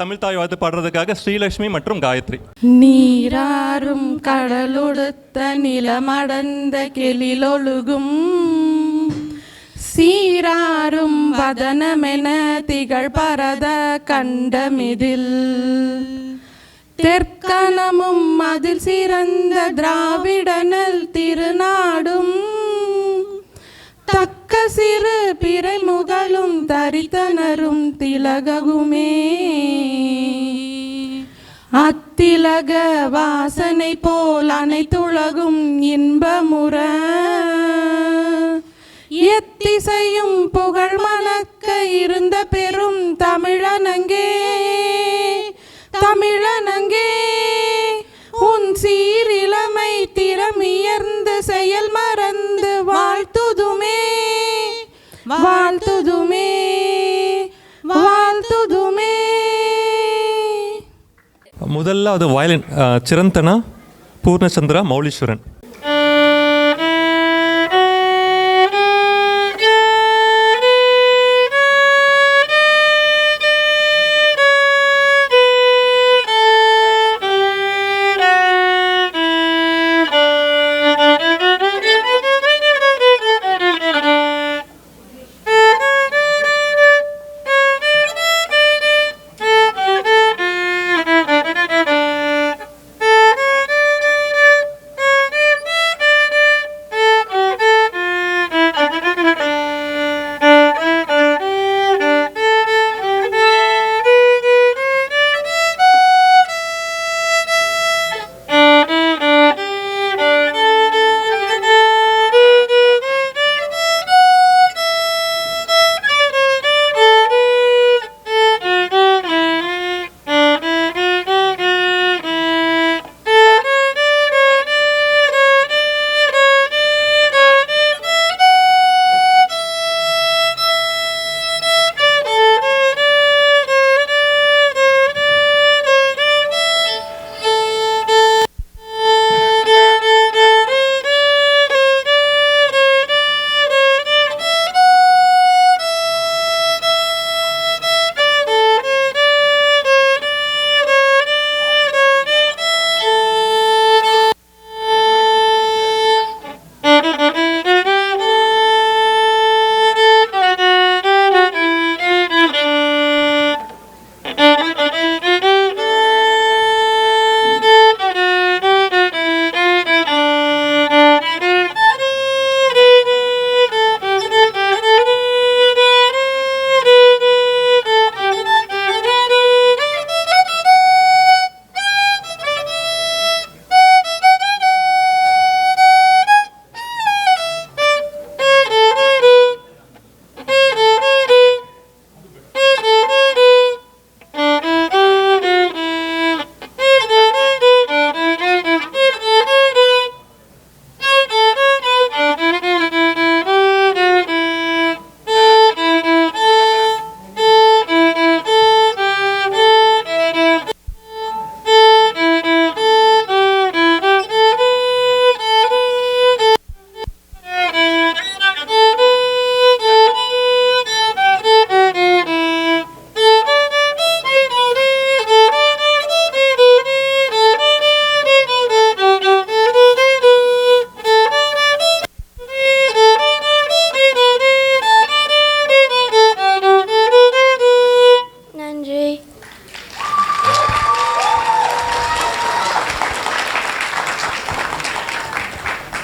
தமிழ் தாய் வாழ்த்து பாடுறதுக்காக ஸ்ரீலட்சுமி மற்றும் காயத்ரி. நீராறும் கடலொடுத்த நிலமடந்த கெளிலொழுகும் சீராறும் வதனமென திகழ் பரத கண்டமிதில் தெற்கனமும் அதில் சிறந்த திராவிடனல் திருநாடும் தக்க சிறு பிறை முதலும் தரித்தனரும் திலககுமே அத்திலக வாசனை போல் அனைத்துலகும் இன்பமுற எத்திசையும் புகழ் மணக்க இருந்த பெரும் தமிழனங்கே தமிழனங்கே உன் சீரிழமை திறமியர்ந்து செயல் மறந்து வாழ்த்துதுமே வாழ்த்துதுமே வாழ்த்துதுமே. முதல்ல அது வயலின் சிரந்தனா பூர்ணச்சந்திரா மௌலீஸ்வரன்.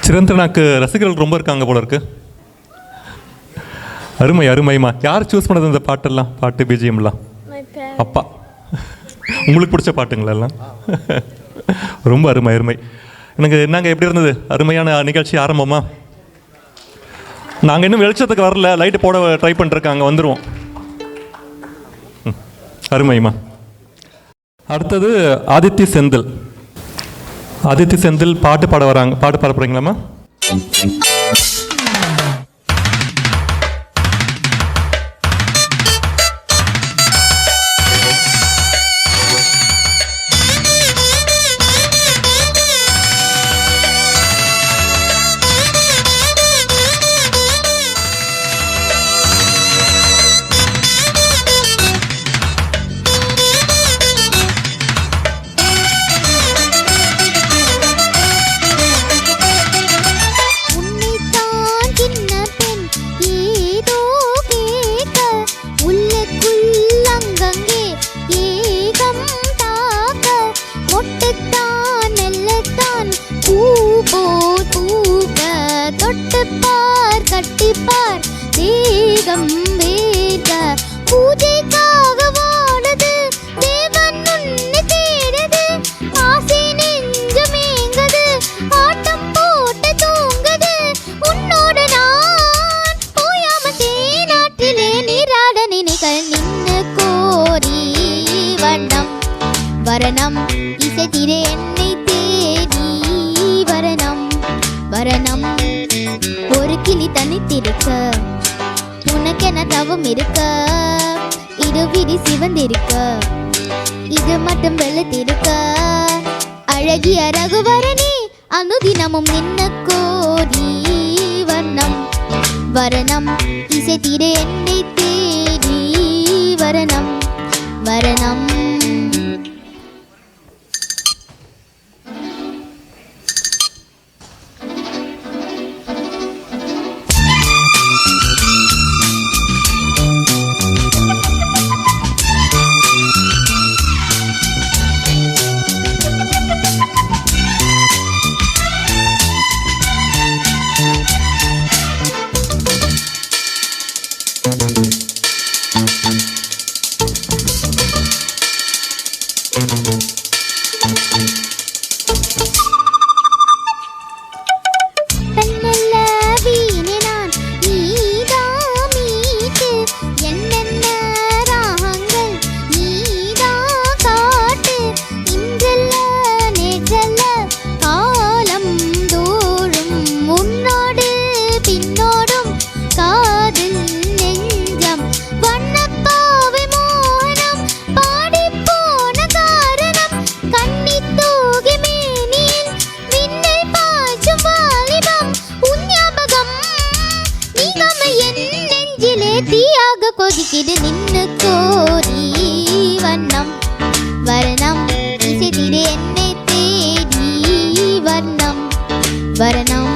சிரந்தனாக்கு ரசிகர்கள் ரொம்ப இருக்காங்க போல இருக்கு. அருமை அருமைமா. யார் சூஸ் பண்ணது இந்த பாட்டெல்லாம், பாட்டு பிஜிஎம்லாம்? அப்பா. உங்களுக்கு பிடிச்ச பாட்டுங்களா எல்லாம்? ரொம்ப அருமை அருமை. எனக்கு என்னங்க எப்படி இருந்தது? அருமையான நிகழ்ச்சி ஆரம்பமா? நாங்கள் இன்னும் வெளிச்சத்துக்கு வரல, லைட்டு போட ட்ரை பண்ணிருக்காங்க, வந்துடுவோம். அருமைமா. அடுத்தது ஆதித்ய செந்தில். ஆதித்ய செந்தில் பாட்டு பாட வராங்க. பாட்டு பாட போறீங்களாம்மா? தவம் இருக்க, இருவிழி சிவந்திருக்க, இது மட்டும் வெளுத்திருக்க, அழகிய ரகுவரனே அனுதினமும் நின்ன கோரி வர்ணம் வரணம் இசை தீர என்னை தேடி வரணம் வரணம். கொதிக்கிது நின்னு கோரி வண்ணம் வரணம் இசை தீர என்னை தேடி வண்ணம் வரணம்.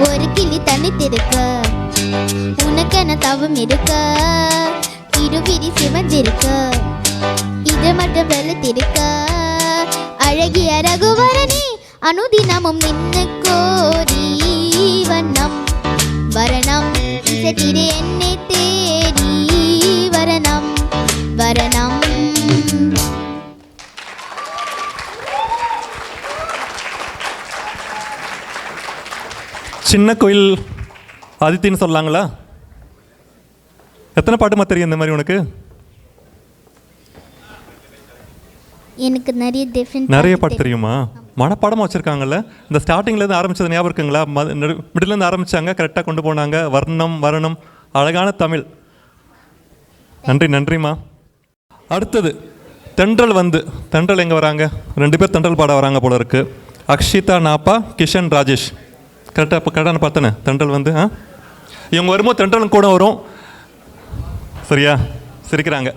ஒரு கிளி தனித்திருக்க, உனக்கென தவம் இருக்க, இருவிழி சிவந்திருக்க, இது மட்டும் வெளுத்திருக்க, அழகிய ரகுவரனே அனுதினமும் நின்னு கோரி வண்ணம் வரணம் இசை தீர என்னை தேடி வரணம் வரணம். சின்ன கோயில் ஆதித்தின்னு சொல்லலாங்களா? எத்தனை பாட்டுமா தெரியும் இந்த மாதிரி உனக்கு? எனக்கு நிறைய பாட்டு தெரியுமா? மனப்பாடமாக வச்சுருக்காங்கல்ல. இந்த ஸ்டார்டிங்லேருந்து ஆரம்பித்தது ஞாபகம் இருக்குங்களா? மிடிலேருந்து ஆரம்பித்தாங்க, கரெக்டாக கொண்டு போனாங்க. வர்ணம் வரணம், அழகான தமிழ். நன்றி நன்றிம்மா. அடுத்தது தென்றல் வந்து, தென்றல் எங்கே வராங்க? 2 பேர் தென்றல் பாட வராங்க போல இருக்குது. அக்ஷிதா நாப்பா, கிஷன் ராஜேஷ். கரெக்டாக இப்போ கரெக்டான பார்த்தேனே தென்றல் வந்து. இவங்க வரும்போது தென்றலும் கூட வரும். சரியா? சிரிக்கிறாங்க.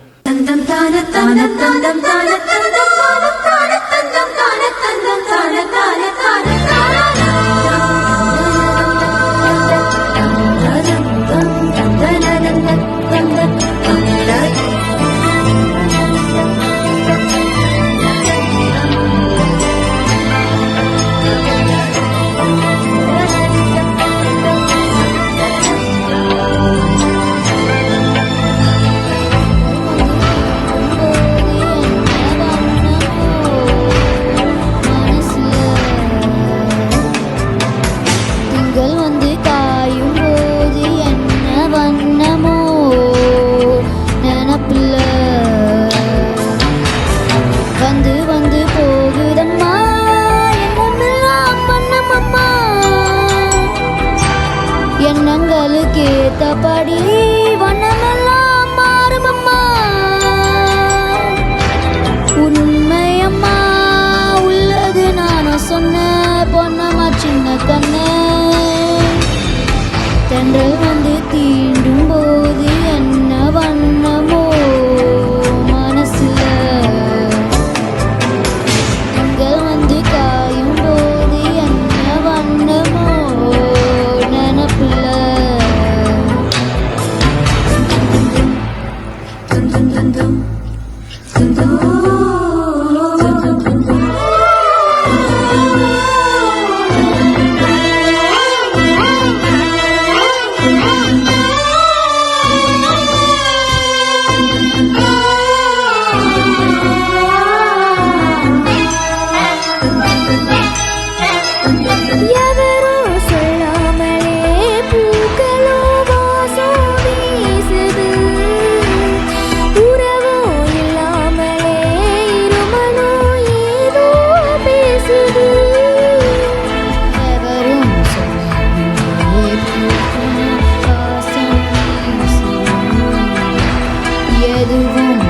எதுவும்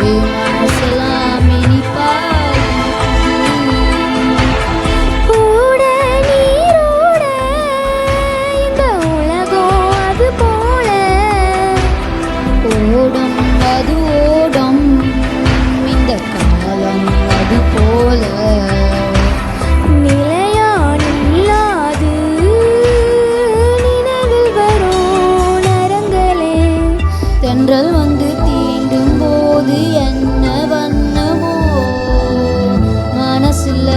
மனசெல்லாம் இனிப்பாய் கூட நீரோட இந்த உலகம் அது போல ஓடும் அது ஓடும் இந்த காலம் அது போல நிலையானில்லாது நினைவில் வரும் நரங்களே தென்றல் வந்து தீண்டும் போது என்ன வண்ணமோ மனசுல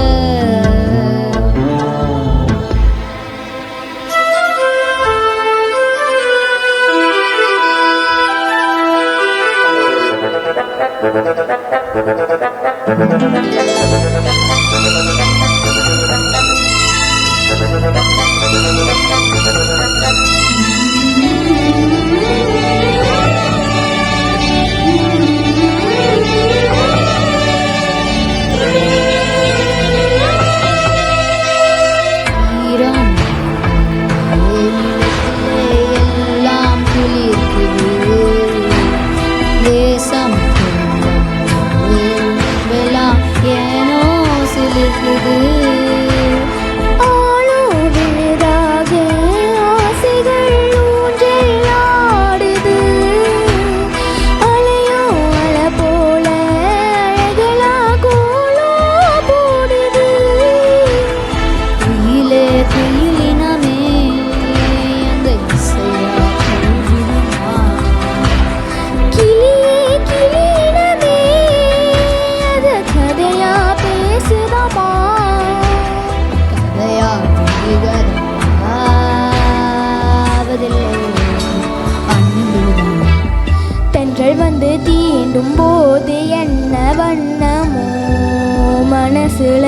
ஈரம் எல்லாம் துளிர்க்குது தேசம் வெலாம் ஏனோ சிலிர்க்குது ஆளோ விழுதாக ஆசைகள் ஊஞ்சல் ஆடுது அலையோ அலை போல அழகலா கோலோ போடுது குயிலே குயிலினமே அந்த இசையா கூவிடுமா கிளியே கிளியினமே அத கதையா பேசுதமா கதையா விழுகதாவதில்லை அன்புதான் தென்றல் வந்து தீண்டும் போது என்ன வண்ணமோ மனசுல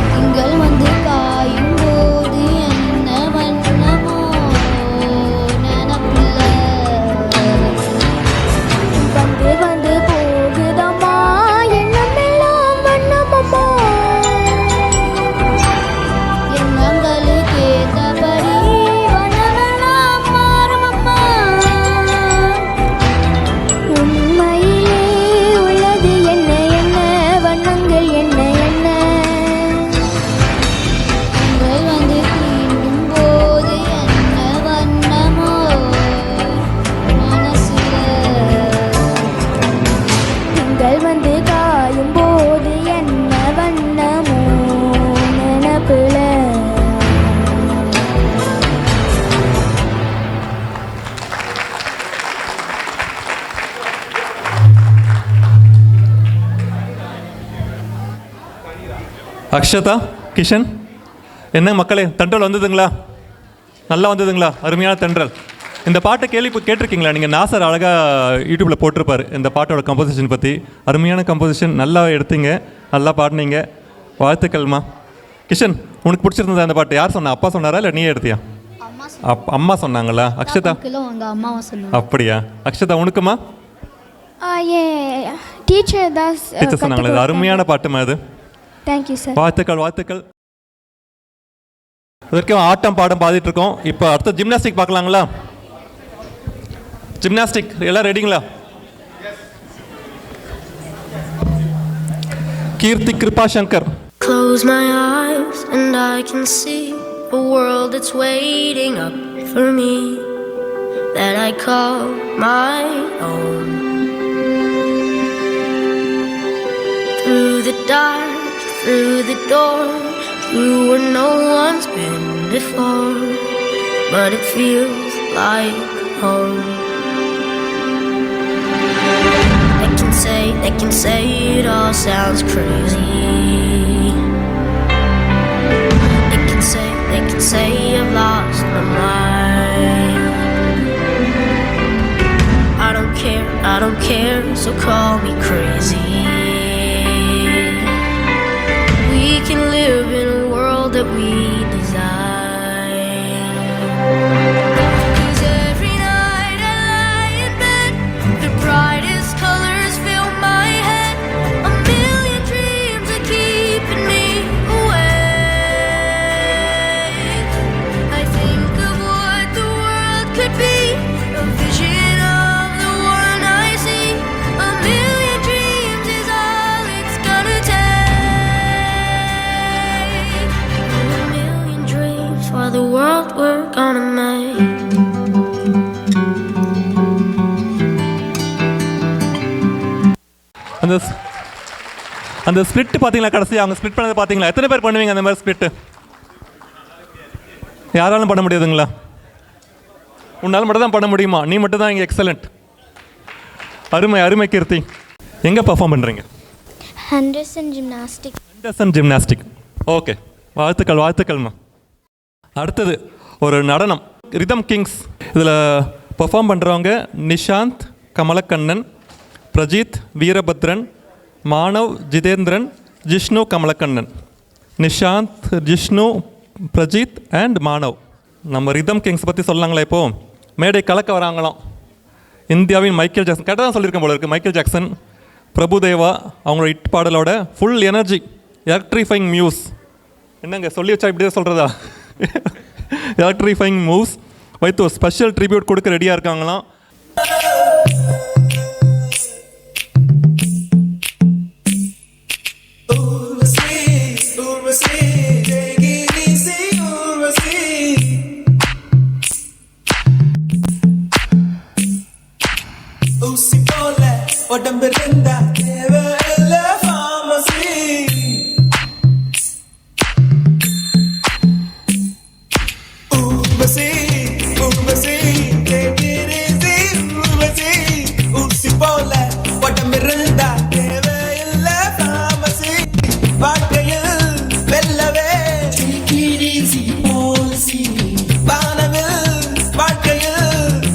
திங்கள் வந்து காயும் போது என்ன வண்ணமோ நினப்புல வந்து வந்து போகுதம்மா எண்ணமெல்லாம் வண்ணமம்மா எண்ணங்களுக்கு ஏத்தபடி வண்ணமெல்லாம் மாறுமம்மா உண்மையிலே உள்ளது என்ன என்ன வண்ணங்கள் என்ன என்ன திங்கள் வந்து தீண்டும் போது என்ன வண்ணமோ மனசுல திங்கள் வந்து காயும் போது என்ன வண்ணமோ நினப்புல அக்ஷதா கிஷன் என்ன மக்களே தென்றல் வந்ததுங்களா நல்லா வந்ததுங்களா அருமையான தென்றல் இந்த பாட்டை கேட்டிருக்கீங்களா நீங்கள் நாசர் அழகாக யூடியூப்பில் போட்டிருப்பார் இந்த பாட்டோட கம்போசிஷன் பற்றி அருமையான கம்போசிஷன் நல்லா எடுத்தீங்க நல்லா பாடினீங்க வாழ்த்துக்கள்மா கிஷன் உனக்கு பிடிச்சிருந்ததா அந்த பாட்டு யார் சொன்னா அப்பா சொன்னாரா இல்லை நீயே எடுத்தியா அம்மா சொன்னாங்களா அக்ஷதா உங்க அம்மாவை சொல்லுங்க அப்படியா அக்ஷதா உனக்குமா டீச்சர் தான் டீச்சர் சொன்னாங்களா இது அருமையான பாட்டுமா இது தேங்க்யூ சார் வாழ்த்துக்கள் வாழ்த்துக்கள் இதற்கும் ஆட்டம் பாடம் பாடிட்டு இருக்கோம் இப்போ அடுத்த ஜிம்னாஸ்டிக் பார்க்கலாங்களா ஜிம்னாஸ்டிக் எல்லாம் ரெடிங்களா Keerthi Kiruba Shankar Close my eyes and I can see a world that's waiting up for me that I call my own. Through the dark, through the door, through where no one's been before, but it feels like home. They can say it all sounds crazy. They can say I've lost my mind. I don't care, so call me crazy. We can live in a world that we design. 'Cause every night I lie in bed, the brightest colors fill my head. A million dreams are keeping me awake. I think of what the world could be அந்த split பார்த்தீங்களா கடைசி அவங்க split பண்ணதை பார்த்தீங்களா? எத்தனை பேர் பண்ணுவீங்க அந்த மாதிரி ஸ்பிளிட்டு? யாராலும் பண்ண முடியாதுங்களா? உன்னால் மட்டும் தான் பண்ண முடியுமா? நீ மட்டும் தான் இங்கே எக்ஸலண்ட். அருமை அருமை கீர்த்தி. எங்கே பர்ஃபார்ம் பண்ணுறீங்க? Henderson Gymnastics. Henderson gymnastic. Okay, வாழ்த்துக்கள் வாழ்த்துக்கள்மா. அடுத்தது ஒரு நடனம், ரிதம் கிங்ஸ். இதில் பர்ஃபார்ம் பண்ணுறவங்க நிஷாந்த் கமலக்கண்ணன், பிரஜித் வீரபத்ரன், மானவ் ஜிதேந்திரன், ஜிஷ்ணு கமலக்கண்ணன். நிஷாந்த், ஜிஷ்ணு, பிரஜித் அண்ட் மானவ். நம்ம ரிதம் கிங்ஸ் பற்றி சொல்லாங்களே இப்போது. மேடை கலக்க வராங்களாம் இந்தியாவின் மைக்கேல் ஜாக்சன். கரெக்டாக தான் சொல்லியிருக்கேன் போல இருக்குது. மைக்கேல் ஜாக்சன், பிரபுதேவா அவங்களோட இட் பாடலோட ஃபுல் எனர்ஜி, எலக்ட்ரிஃபைங் மியூஸ். என்னங்க சொல்லி வச்சா இப்படி தான் சொல்கிறதா? எலக்ட்ரிஃபைங் மூவ்ஸ் வைத்து ஒரு ஸ்பெஷல் ட்ரிபியூட் கொடுக்க ரெடியாக இருக்காங்களாம். உடம்பு இருந்தா தேவையில்ல pharmacy. Urvashi Urvashi take it easy Urvashi. ஊசி போல உடம்பு இருந்தா தேவையில்ல pharmacy. வாழ்க்கையில் வெல்லவே take it easy policy. வானவில் வாழ்க்கையில்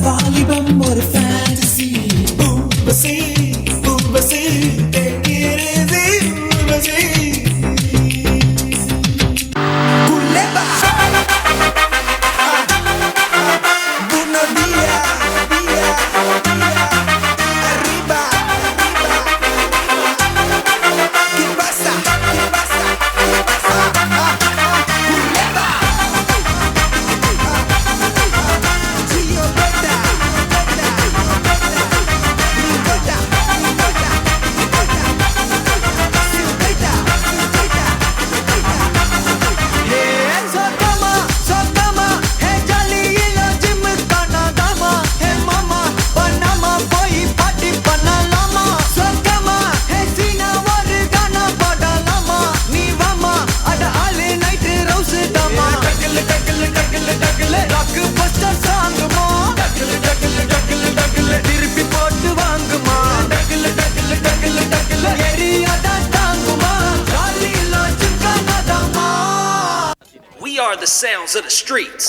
வாலிபம் ஒரு fantasy. Urvashi Urvashi take it easy Urvashi. Culebra. Buenos días, arriba, ¿qué pasa? ¿Qué pasa? Culebra. Gio Beta, We are the sounds of the streets.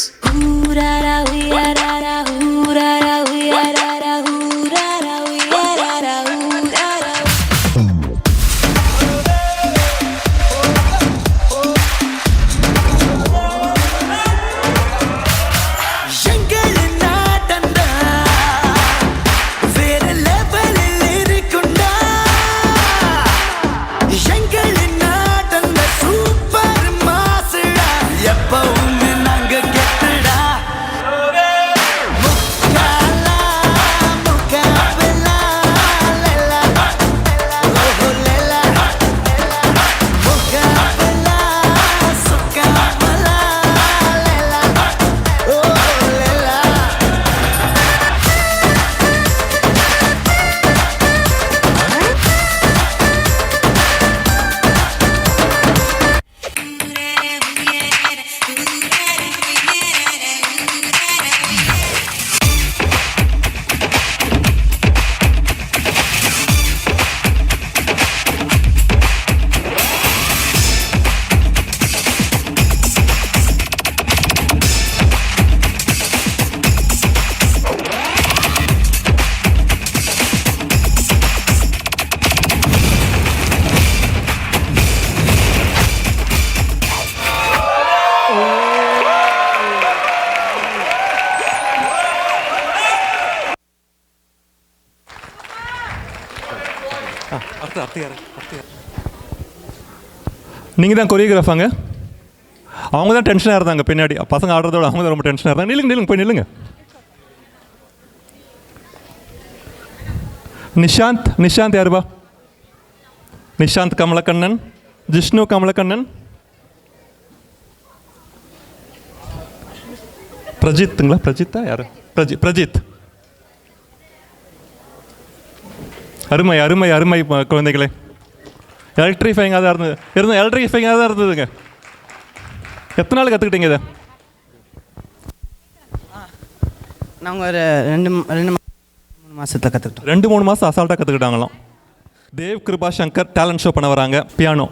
நீங்கள் தான் கொரியோகிராஃபாங்க? அவங்க தான் டென்ஷனாக இருந்தாங்க பின்னாடி. பசங்க ஆடுறதோட அவங்க தான் ரொம்ப டென்ஷனாக இருந்தாங்க. நில்லுங்க போய் நில்லுங்க. நிஷாந்த் யாருப்பா? நிஷாந்த் கமலக்கண்ணன், ஜிஷ்ணு கமலக்கண்ணன், பிரஜித்துங்களா? பிரஜித்தா யாரு? பிரஜித். அருமை அருமை அருமை குழந்தைகளே. எலக்ட்ரிஃபைங்காக தான் எலக்ட்ரிஃபைங்காக தான் இருந்ததுங்க. எத்தனை நாள் கற்றுக்கிட்டீங்க இதை? நாங்கள் ஒரு 2-3 மாதத்தில் கற்றுக்கிட்டோம். 2-3 மாதம் அசால்ட்டாக கற்றுக்கிட்டாங்களாம். தேவ் கிருபா சங்கர் டேலண்ட் ஷோ பண்ண வராங்க. பியானோ.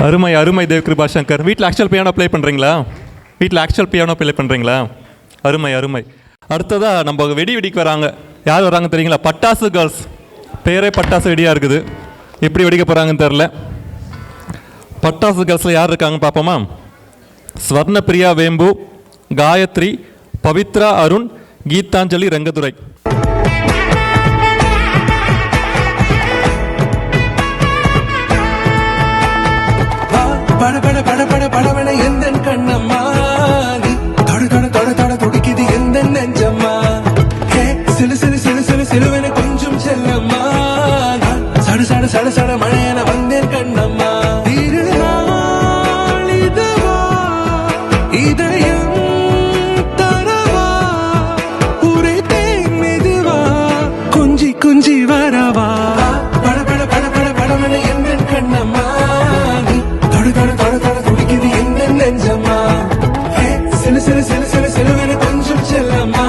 அருமை அருமை தேவ் கிருபா சங்கர். வீட்டில் ஆக்சுவல் பியானோ ப்ளே பண்ணுறீங்களா? அருமை அருமை. அடுத்ததாக நம்ம வெடிக்கு வராங்க. யார் வராங்க தெரியுங்களா? பட்டாசு கேர்ள்ஸ். பேரே பட்டாசு வெடியாக இருக்குது. எப்படி வெடிக்க போகிறாங்கன்னு தெரில. பட்டாசு கேர்ள்ஸில் யார் இருக்காங்கன்னு பார்ப்போமா? ஸ்வர்ணபிரியா வேம்பு, காயத்ரி, பவித்ரா அருண், கீதாஞ்சலி ரங்கதுரை. பட பட பட பட படவன எந்தன் கண்ணம்மா, நீ தொட தொட தொட தொட துடிக்குது எந்தன் நெஞ்சம்மா. ஹே சிலு சிலு சிலு சிலு சிலுவன கொஞ்சம் செல்லம்மா, சட சட சட சட மழையன வந்தேன் கண்ணம்மா. திருநாள் இதுவா இதயம் தரவா, உரைத்தேன் மெதுவா கொஞ்சி கொஞ்சி வரவா. பட பட பட பட படவன எந்தன் கண்ணம்மா, சிலு சிலு சிலு சிலு சிலுவன கொஞ்சம் செல்லம்மா,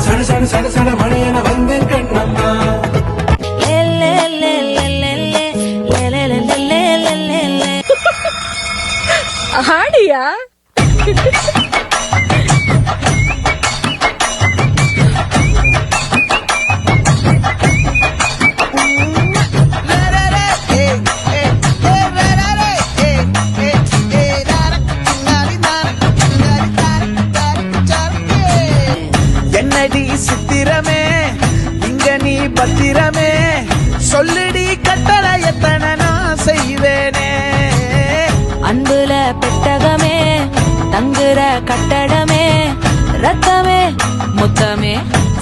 சட சட சட சட மழையன வந்தேன் கண்ணம்மா. ஆடியா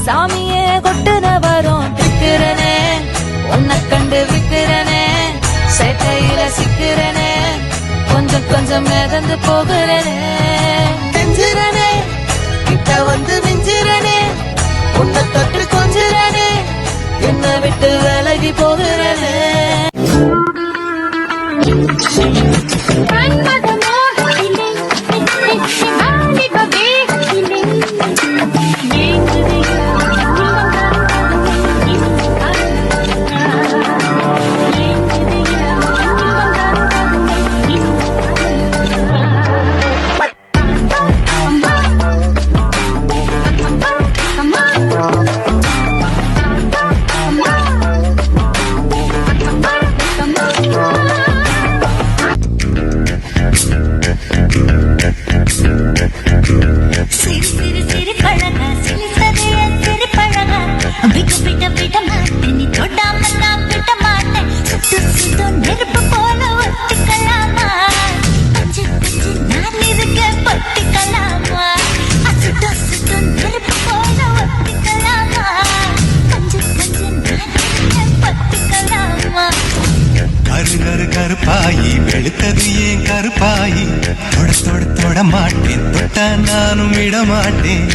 சாமியே கொட்டுன வரும் திக்கிறனே உன்னை கண்டு விக்கிறனே சேட்டையில சிக்கிறனே கொஞ்சம் கொஞ்சம் மிதந்து போகிறனே நெஞ்சிரனே கிட்ட வந்து மிஞ்சிரனே உன்னை தொட்டு கொஞ்சிரனே என்னை விட்டு விலகி போகிறனே கருப்பாயி வெளுத்தது ஏன் கருப்பாயி தொட மாட்டேன் தொட்ட நானும் விட மாட்டேன்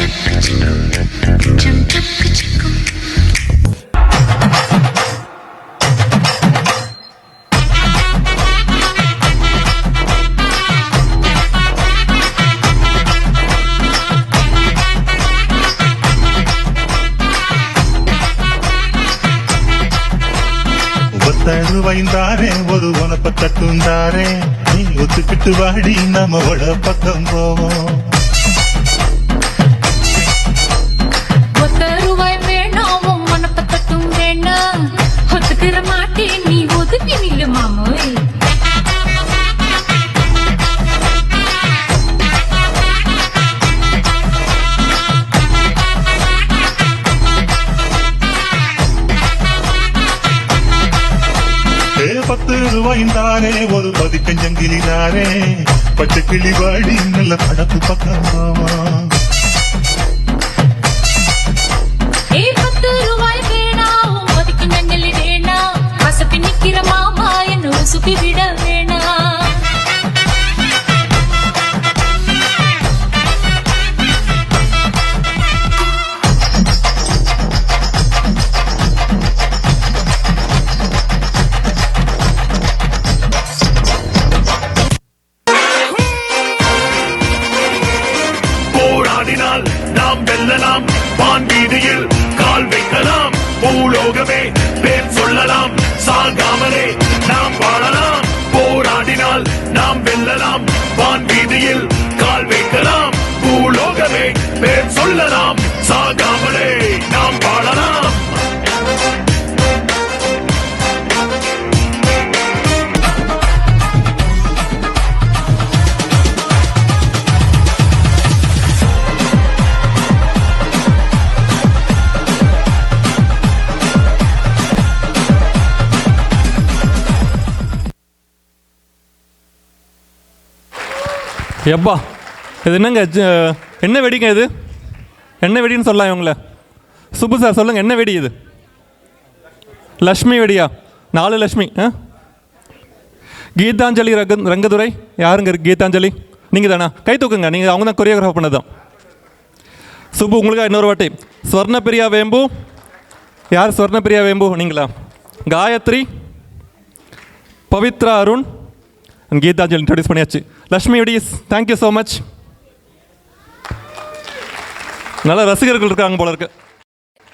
ரூபாய்ந்தாரே ஒரு உனப்ப தட்டுந்தாரே நீ ஒத்துக்கிட்டு வாடி நம்ம வட பக்கம் போவோம் ரூபாய் வேணாம் மனப்ப தட்டும் வேணாம் ஒத்துக்கிற மாட்டேன் நீ ஒதுக்கி நில்லு மாமோய் ரூபாய்ந்தாரே ஒரு பதிக்கஞ்சங்கிலிதாரே பச்சை கிளி வாடி நல்ல படப்பு பக்கம் போவோம் ரூபாய் வேணாம் பதிக்கஞ்சங்கிலி வேணாம் பசப்பி நிக்கிற மாமா என்ன சுப்பி விட வேணாம் நாம் வெல்லலாம் வான் வீதியில் கால் வைக்கலாம் பூலோகமே பேர் சொல்லலாம் சாகாமலே நாம் வாழலாம் போராடினால் நாம் வெல்லலாம் வான் வீதியில் கால் வைக்கலாம் பூலோகமே பேர் சொல்லலாம் சாகாமலே நாம் வாழலாம் எப்பா இது என்னங்க என்ன வெடிங்க இது என்ன வெடின்னு சொல்லலாம் இவங்கள சுப்பு சார் சொல்லுங்கள் என்ன வெடி இது லக்ஷ்மி வெடியா 4 லக்ஷ்மி கீதாஞ்சலி ரங்கதுரை யாருங்க இருக்கு கீதாஞ்சலி நீங்கள் தானா கை தூக்குங்க நீங்கள் அவங்க தான் கொரியோகிராஃப் பண்ணதான் சுப்பு உங்களுக்கு இன்னொரு வாட்டி ஸ்வர்ணப்பிரியா வேம்பு யார் ஸ்வர்ணப்பிரியா வேம்பு நீங்களா காயத்ரி பவித்ரா அருண் கீதாஞ்சலி இன்ட்ரடியூஸ் பண்ணியாச்சு லக்ஷ்மி வெடிஸ் தேங்க்யூ ஸோ மச் நல்ல ரசிகர்கள் இருக்காங்க போல இருக்கு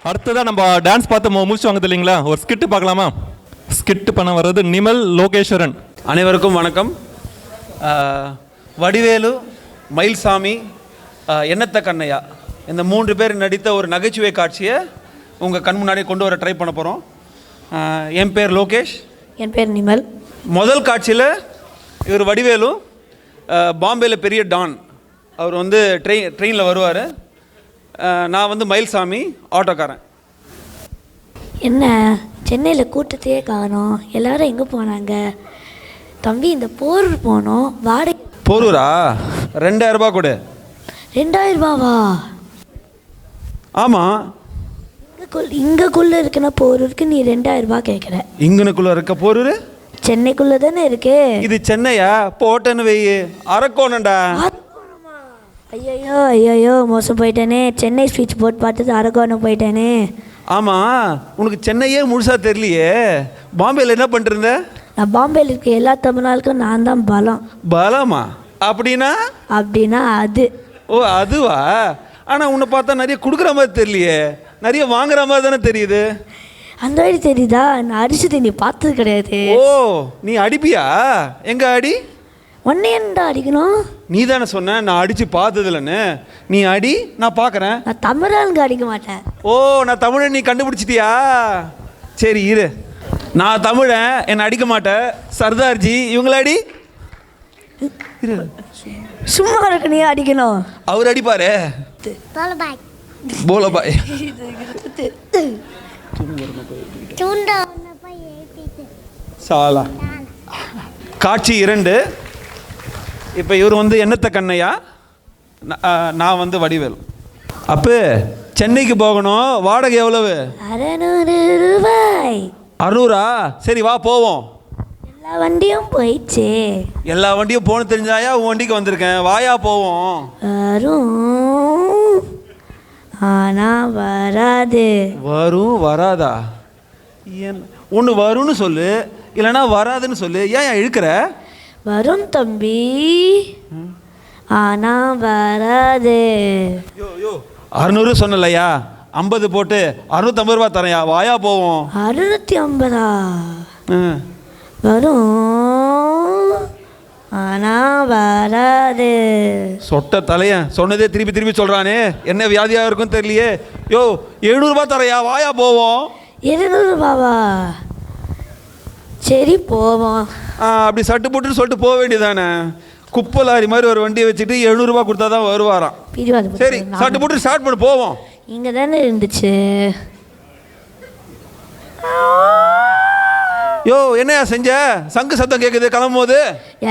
அடுத்ததாக நம்ம டான்ஸ் பார்த்து முடிச்சு வாங்குது இல்லைங்களா ஒரு ஸ்கிட்டு பார்க்கலாமா ஸ்கிட்டு பண்ண வர்றது நிமல் லோகேஸ்வரன் அனைவருக்கும் வணக்கம் வடிவேலு மயில்சாமி எண்ணத்த கண்ணையா இந்த 3 பேர் நடித்த ஒரு நகைச்சுவை காட்சியை உங்கள் கண் முன்னாடி கொண்டு வர ட்ரை பண்ண போகிறோம் என் பேர் லோகேஷ் என் பேர் நிமல் முதல் காட்சியில் இவர் வடிவேலு பாம்பேயில் பெரிய டான் அவர் வந்து ட்ரெயினில் வருவார் நான் வந்து மயில்சாமி ஆட்டோக்காரன் என்ன சென்னையில் கூட்டத்தையே காணோம் எல்லாரும் எங்கே போனாங்க தம்பி இந்த போரூர் போனோம் வாடகை போரூரா 2000 ரூபாய் கொடு 2000 ரூபாவா ஆமாம் இங்கக்குள்ள இருக்குன்னா போரூருக்கு நீ 2000 ரூபாய் கேட்குற. இங்கனுக்குள்ள இருக்க போரூர் சென்னைக்குள்ள தானே இருக்கு. இது சென்னையா? போட்டேன்னு வை, அரக்கோணம்டா. ஐயோ ஐயோ மோசம் போயிட்டேனே. சென்னை ஸ்பீச் போட்டு பார்த்தது அரக்கோணம் போயிட்டேனே. ஆமாம், உனக்கு சென்னையே முழுசாக தெரியலையே. பாம்பேயில் என்ன பண்ணிருந்த? நான் பாம்பேயில் இருக்க எல்லா தமிழ்நாளுக்கும் நான் தான் பலம். பலமா? அப்படின்னா அது. ஓ, அதுவா? ஆனால் உன்னை பார்த்தா நிறைய கொடுக்குற மாதிரி தெரியலையே, நிறைய வாங்குற மாதிரி தானே தெரியுது. அந்த மாதிரி தெரியுதா? நான் அடிச்சது நீ பார்த்தது கிடையாது. ஓ, நீ அடிப்பியா? எங்க அடி? ஒன்னே என்னடா அடிக்கணும்? நீ தானே சொன்ன நான் அடித்து பார்த்ததில்லன்னு. நீ அடி, நான் பார்க்குறேன். நான் தமிழாளுங்க அடிக்க மாட்டேன். ஓ, நான் தமிழன், நீ கண்டுபிடிச்சிட்டியா? சரி இரு, நான் தமிழன், என்னை அடிக்க மாட்டேன். சர்தார்ஜி இவங்கள அடி. சும்மா இருக்க, நீ அடிக்கணும். அவர் அடிப்பாரு. போலபாய். சாலா. காட்சி 2. இப்போ இவர் வந்து என்னத்த கண்ணையா, நான் வந்து வடிவேல். அப்போ சென்னைக்கு போகணும், வாடகை எவ்வளவு? 600 ரூபாய். 600? சரி வா போவோம். எல்லா வண்டியும் போயிடுச்சு. எல்லா வண்டியும் போன தெரிஞ்சாயா உன் வண்டிக்கு வந்திருக்கேன், வாயா போவோம். வரும் ஆனா வராது. வரும் வராதா? ஒன்று வரும்னு சொல்லு, இல்லைன்னா வராதுன்னு சொல்லு. ஏன் இழுக்கிற? வரும் தம்பி, ஆனா வராது. 600 சொன்னலையா, 50 போட்டு 650 ரூபா தரையா, வாயா போவோம். 650? வரும் ஆனா வராது. சொட்ட தலையன் சொன்னதே திருப்பி திருப்பி சொல்றானே, என்ன வியாதியாக இருக்கும் தெரியலையே. 700 ரூபா தரையா, வாயா போவோம். 200 ரூபாவா? சரி போவோம். அப்படி சட்டு போட்டுன்னு சொல்லிட்டு போக வேண்டியதானே. குப்பை லாரி மாதிரி ஒரு வண்டியை வச்சுட்டு 700 ரூபா கொடுத்தா தான் வருவாராம். சரி சட்டு போட்டு ஸ்டார்ட் பண்ணி போவோம். இங்கே தானே இருந்துச்சு. என்னையா செஞ்ச? சங்கு சத்தம் கேட்குது கிளம்பும் போது.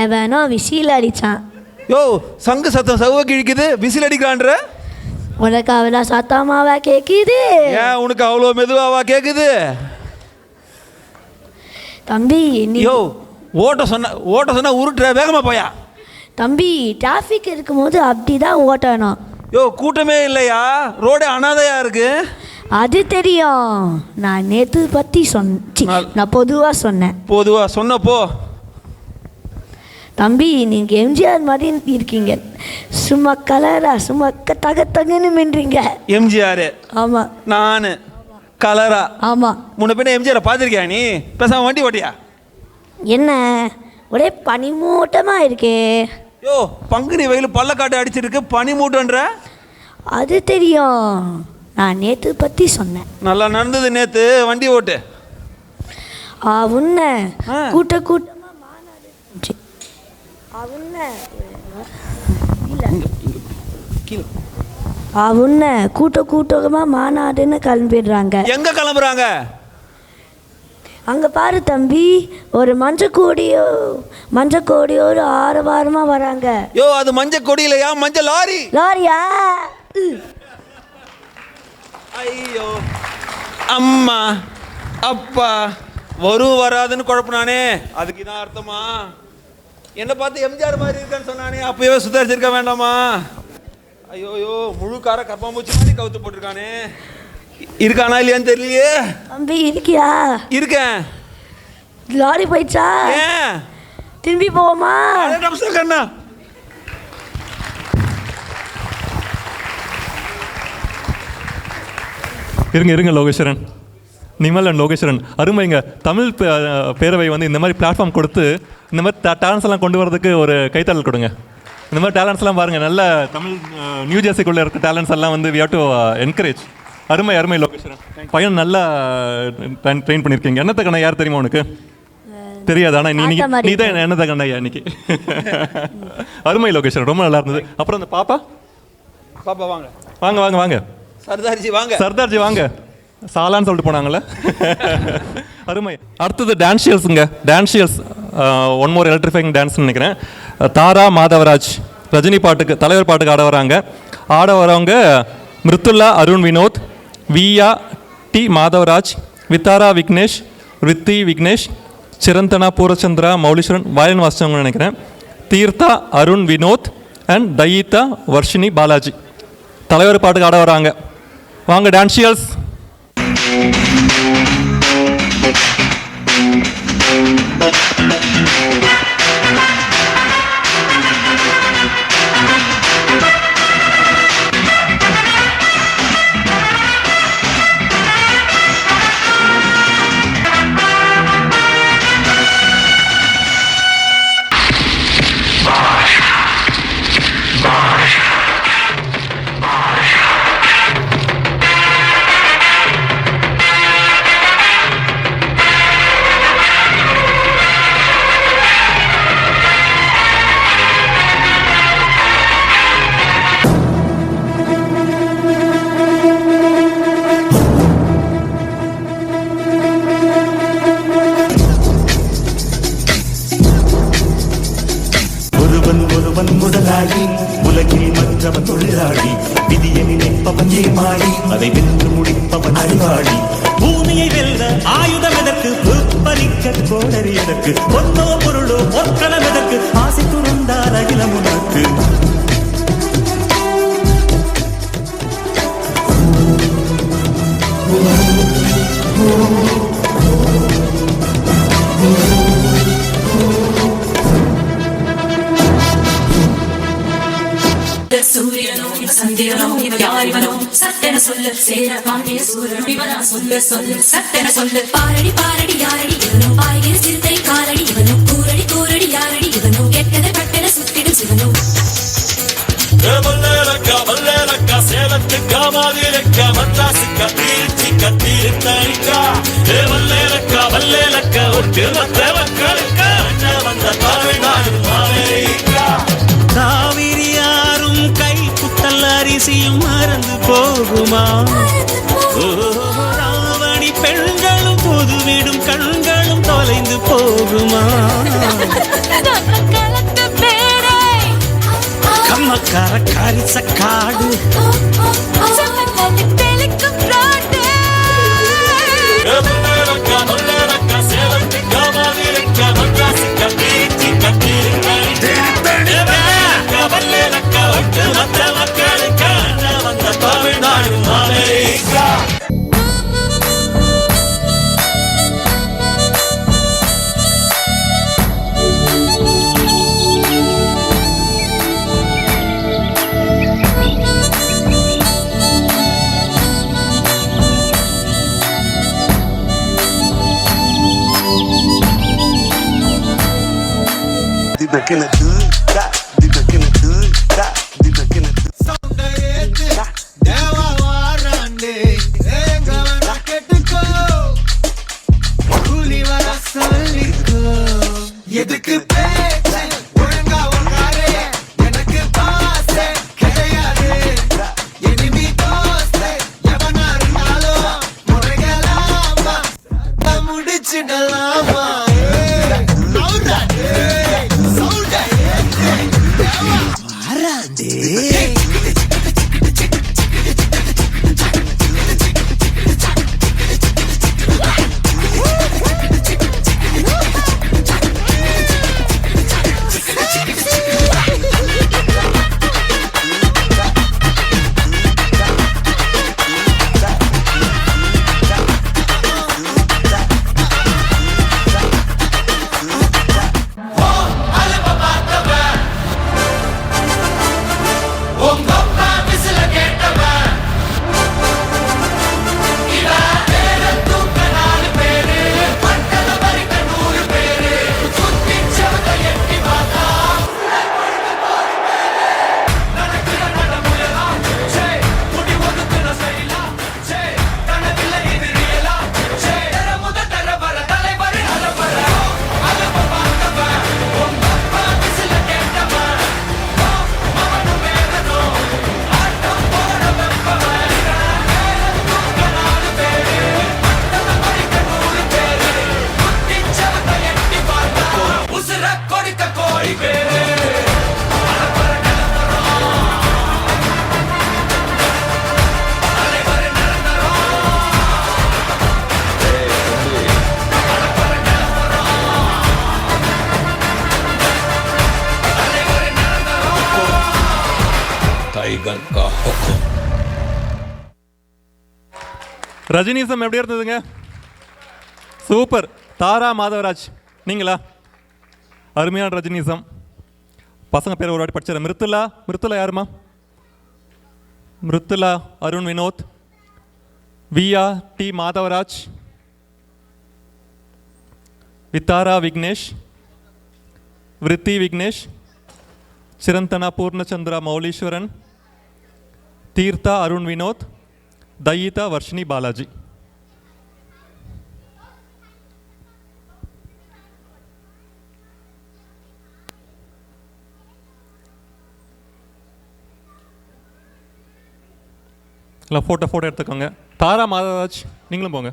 எவனோ விசில் அடித்தான். சங்கு சத்தம் சவுவ கிழிக்குது, விசில் அடிக்கிறான்ற. உனக்கு அவ்வளோ சத்தமாவா கேட்குது? ஏன் உனக்கு அவ்வளோ மெதுவாவா கேட்குது? தம்பி ஓட்ட சொன்னா உருட்டுற, வேகமா போயா. தம்பி டிராஃபிக் இருக்கும்போது அப்படி தான் ஓட்டணும். கூட்டமே இல்லையா, ரோடே அனாதையா இருக்கு. அது தெரியும், நான் நேற்று பற்றி நான் பொதுவாக சொன்னேன். பொதுவாக சொன்னப்போ தம்பி நீங்கள் எம்ஜிஆர் மாதிரி இருக்கீங்க. சும்மா கலரா, சும்மா தகன்னு மின்றீங்க. எம்ஜிஆர்? ஆமாம். நான் கலரா? ஆமாம். முன்ன பின்ன எம்ஜிஆரை பார்த்துருக்கியா நீ? பேசாம வண்டி ஓட்டியா? என்ன ஒரே பனிமூட்டமாக இருக்கே. பங்குனி வெயில் பள்ளக்காட்டு அடிச்சிருக்கு, பனிமூட்டன்ற. அது தெரியும், நான் நேற்று பற்றி சொன்னேன். நல்லா நடந்தது நேற்று, வண்டி ஓட்டு. உன்ன கூட்டமாக மாநாடுன்னு கிளம்பிடுறாங்க. எங்க கிளம்புறாங்க? அங்கே பாரு தம்பி, ஒரு மஞ்சக்கோடியோடு ஆரவாரமாக வராங்க. அது மஞ்சள் கொடி இல்லையா, மஞ்சள் லாரி. லாரியா? ஐயோ அம்மா அப்பா, வரும் வராதுன்னு குழப்பினானே, அதுக்கு இதான் அர்த்தமா? என்னை பார்த்து எம்ஜிஆர் மாதிரி இருக்கான்னு சொன்னானே, அப்பவே சுதாரிச்சிருக்க வேண்டாமா? ஐயோயோ, முழு கார கப்பாம்பூச்சி மாதிரி கவுத்து போட்டிருக்கானே. இருக்கானா இல்லையான்னு தெரியலையே. தம்பி இருக்கியா? இருக்கேன். லாரி போயிடுச்சா? ஏன் திரும்பி போவோமா? கண்ணா இருங்க லோகேஸ்வரன், நிமல் அண்ட் லோகேஸ்வரன், அருமைங்க. தமிழ் பேரவை வந்து இந்த மாதிரி பிளாட்ஃபார்ம் கொடுத்து இந்த மாதிரி டேலண்ட்ஸ் எல்லாம் கொண்டு வரதுக்கு ஒரு கைத்தறல் கொடுங்க. இந்த மாதிரி டேலண்ட்ஸ்லாம் பாருங்கள், நல்ல தமிழ் நியூ ஜெர்சிக்குள்ளே இருக்க டேலண்ட்ஸ் எல்லாம் வந்து வி ஹேவ் டு என்கரேஜ். அருமை லோகேஸ்வரன், பையன் நல்லா ட்ரெயின் பண்ணியிருக்கீங்க. என்னத்த கண்ணா யார் தெரியுமா உனக்கு? தெரியாது, ஆனால் நீ தான் என்னத்த கண்ணையா இன்னைக்கு. அருமை லோகேஸ்வரன், ரொம்ப நல்லா இருந்தது. அப்புறம் அந்த பாப்பா வாங்க வாங்க வாங்க வாங்க. சர்தார்ஜி வாங்க. சாலான்னு சொல்லிட்டு போனாங்களே. அருமை. அடுத்தது டான்ஷியல்ஸுங்க. டான்ஷியல்ஸ் ஒன் மோர் எலக்ட்ரிஃபைங் டான்ஸ்னு நினைக்கிறேன். தாரா மாதவராஜ் ரஜினி பாட்டுக்கு, தலைவர் பாட்டுக்கு ஆட வராங்க. ஆட வரவங்க மிருத்துல்லா, அருண் வினோத், வியா, டி மாதவராஜ், வித்தாரா விக்னேஷ், ரித்தி விக்னேஷ், சிரந்தனா பூரச்சந்திரா மௌலீஸ்வரன் வயலின் வாசிச்சவங்கன்னு நினைக்கிறேன், தீர்த்தா அருண் வினோத் அண்ட் தயீதா வர்ஷினி பாலாஜி. தலைவர் பாட்டுக்கு ஆட வராங்க. வாங்க டான்சியர்ஸ். முதலாளி உலகில் மற்றவன் தொழிலாளி, விதியை நினைப்பவன் ஏமாளி, அதை வென்று முடிப்பவன் அறிவாளி. பூமியை வெல்ல ஆயுதம் எதற்கு, பறிக்க கோடரி எதற்கு, பொன்னோ பொருளோ பொற்களம் எதற்கு, ஆசை துறந்தால் அகிலம் உனக்கு. சூரியனோ சந்திரனோ யாரிவனோ சட்டென சொல்லு, சேர பாண்டிய சூரனோ இவனா சொல்லு சொல்லு சட்டென சொல்லு. பாரடி பாரடி யாரடி இவனோ, பாய்கிற சிறுத்தை காலடி இவனோ, கூரடி கூரடி யாரடி இவனோ, கெட்டத கட்டென சுத்திடும் சிவனோ. வல்லேலக்கா சேலத்துக்கா மாதிரிக்கா மத்தாசுக்கா திருச்சிக்கா திருத்தணிக்கா. வல்லேலக்கா ஒட்டு மத்த மக்களுக்கா வந்த தமிழ்நாடு அமெரிக்கா. காவிரி யாரும் கை குத்தல் அரிசியும் மறந்து போகுமா? ராவணி பெண்களும் பொது விடும் கண்களும் தொலைந்து போகுமா? கம்மக்கார காரிச காடு தமிழ்நாடு அமெரிக்கா. எதுக்கு பேச்சு ஒழுங்கா உட்காரு, எனக்கு பாசே கிடையாது. எனிமி தோஸ்தே எவனா இருந்தாலும் முறைகளாமா முடிச்சிடலாமா? ஓ मुर्गन का हुक्म. ரஜினிசம் எப்படி இருந்ததுங்க? சூப்பர். தாரா மாதவராஜ் நீங்களா? அருமையான ரஜினிசம். பசங்க பேர் ஒரு வாட்டி படிச்சார். மிருத்துலா யாருமா? மிருத்துலா அருண் வினோத், வியா டி மாதவராஜ், வித்தாரா விக்னேஷ், விருத்தி விக்னேஷ், சிரந்தனா பூர்ணச்சந்திரா மௌலீஸ்வரன், தீர்த்தா அருண் வினோத், தயிதா வர்ஷினி பாலாஜி. எல்லாம் ஃபோட்டோ எடுத்துக்கோங்க. தாரா மாதவராஜ் நீங்களும் போங்க.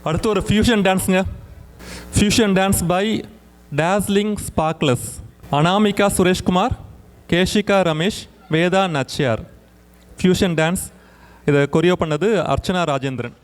அடுத்து ஒரு ஃபியூஷன் டான்ஸுங்க. Fusion dance by dazzling sparkles. Anamika Sureshkumar, Keshika Ramesh, Vedha Nachiyar. Fusion dance. இதை கொரியோ பண்ணது அர்ச்சனா ராஜேந்திரன்.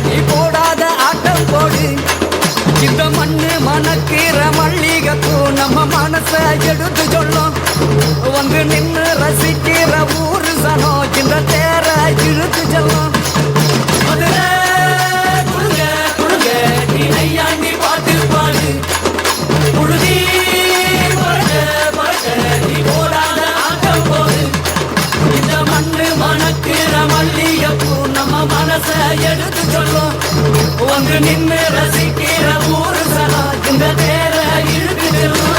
நீ போடாத ஆட்டம் போடு. இந்த மண்ணு மணக்கிற மல்லிகைப்பூ நம்ம மனச எடுத்து சொல்லும். வந்து நின்று ரசிக்கிற ஊரு சனம் இந்த தேர இழுத்து செல்லும். குடுங்க குடுங்க நீ நையாண்டி பாட்டு பாடு. புழுதி பறக்க பறக்க நீ போடாத ஆட்டம் போடு. இந்த மண்ணு மணக்கிற மல்லிகைப்பூ நம்ம மனச எடுத்து சொல்லும். வந்து நின்று ரசிக்கிற ஊரு சனா இந்த தேர இழுத்து செல்லும்.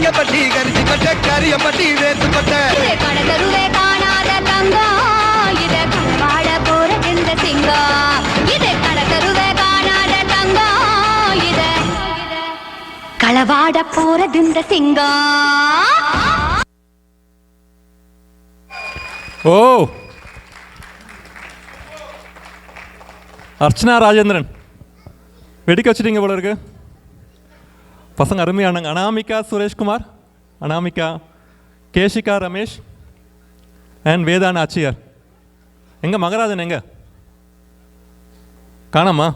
சிங்கப்பட்டி கரிசிப்பட்ட கரியப்பட்டி வேத்துப்பட்ட கடத்தருவே காணாத தங்கம் இத களவாட போறது இந்த சிங்கம் இது கடத்தருவே காணாத தங்கம் இத களவாட போறது இந்த சிங்கம். ஓ அர்ச்சனா ராஜேந்திரன் வெடிக்க வச்சுட்டீங்க போல இருக்கு. பசங்க அருமையானாங்க. அனாமிகா சுரேஷ்குமார், அனாமிகா, கேஷிகா ரமேஷ் அண்ட் வேதான ஆச்சியார். எங்க மகராஜன் எங்க காணாமா?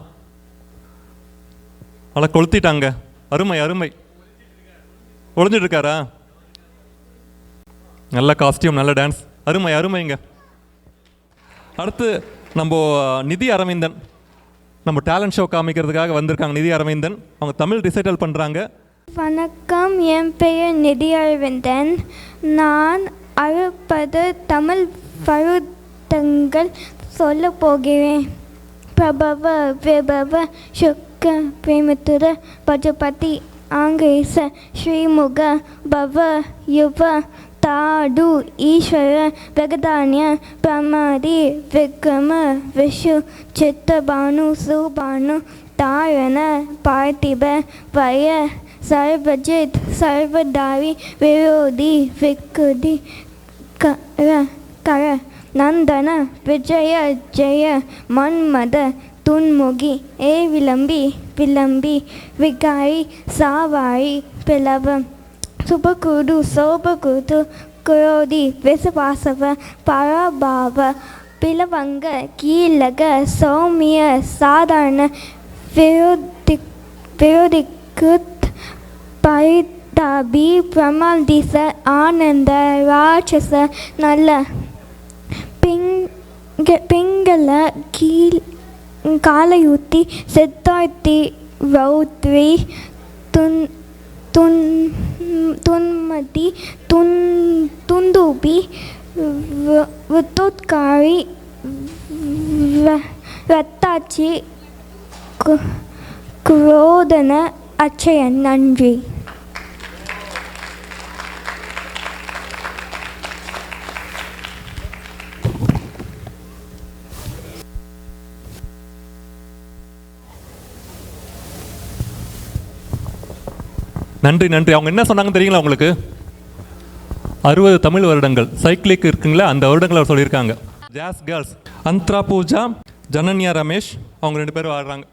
அவளை கொளுத்திட்டாங்க. அருமை அருமை. ஒளிஞ்சிட்டு இருக்காரா? நல்ல காஸ்டியூம், நல்ல டான்ஸ், அருமை அருமைங்க. அடுத்து நம்ம நிதி அரவிந்தன் நம்ம டேலண்ட் ஷோ காமிக்கிறதுக்காக வந்திருக்காங்க. நிதி அரவிந்தன் அவங்க தமிழ் ரிசைட்டல் பண்ணுறாங்க. வணக்கம், என் பெயர் நிதி அரவிந்தன். நான் 60 தமிழ் பருத்தங்கள் சொல்ல போகிறேன். பிரபவ விபவ சுக்க பிரேமத்துர பஜபதி ஆங்கேச ஸ்ரீமுக பவ யுவ தாடு ஈஸ்வர வெகதானிய பிரமாதி விக்ரம விஷு சித்தபானு சுபானு தாரண பார்த்திப வய சர்வஜித் சர்வதாரி விரோதி விக்குதி கர நந்தன விஜய ஜெய மன்மத துன்முகி ஏ விளம்பி விளம்பி விகாரி சாவாரி பிளவம் சுபகுரு சோபகுரு குரோதி விசுவாசவ பரபாவ பிளவங்க கீழக சௌமிய சாதாரண விரோதிக்குத் பரிதாபி பிரமாதிச ஆனந்த ராட்சச நல்ல பிங்கள கீழ் காலயுத்தி சித்தார்த்தி ரௌத்ரி துன்மதி துந்துபி வித்துத்காரி ரத்தாச்சி குரோதன அச்சயன். நன்றி. நன்றி நன்றி. அவங்க என்ன சொன்னாங்கன்னு தெரியுங்களா உங்களுக்கு? 60 தமிழ் வருடங்கள் சைக்கிளிக் இருக்குங்களா, அந்த வருடங்களை சொல்லியிருக்காங்க. ஜாஸ் கேர்ள்ஸ் அந்த்ரா பூஜா, ஜனன்யா ரமேஷ் அவங்க 2 பேரும் ஆடுறாங்க.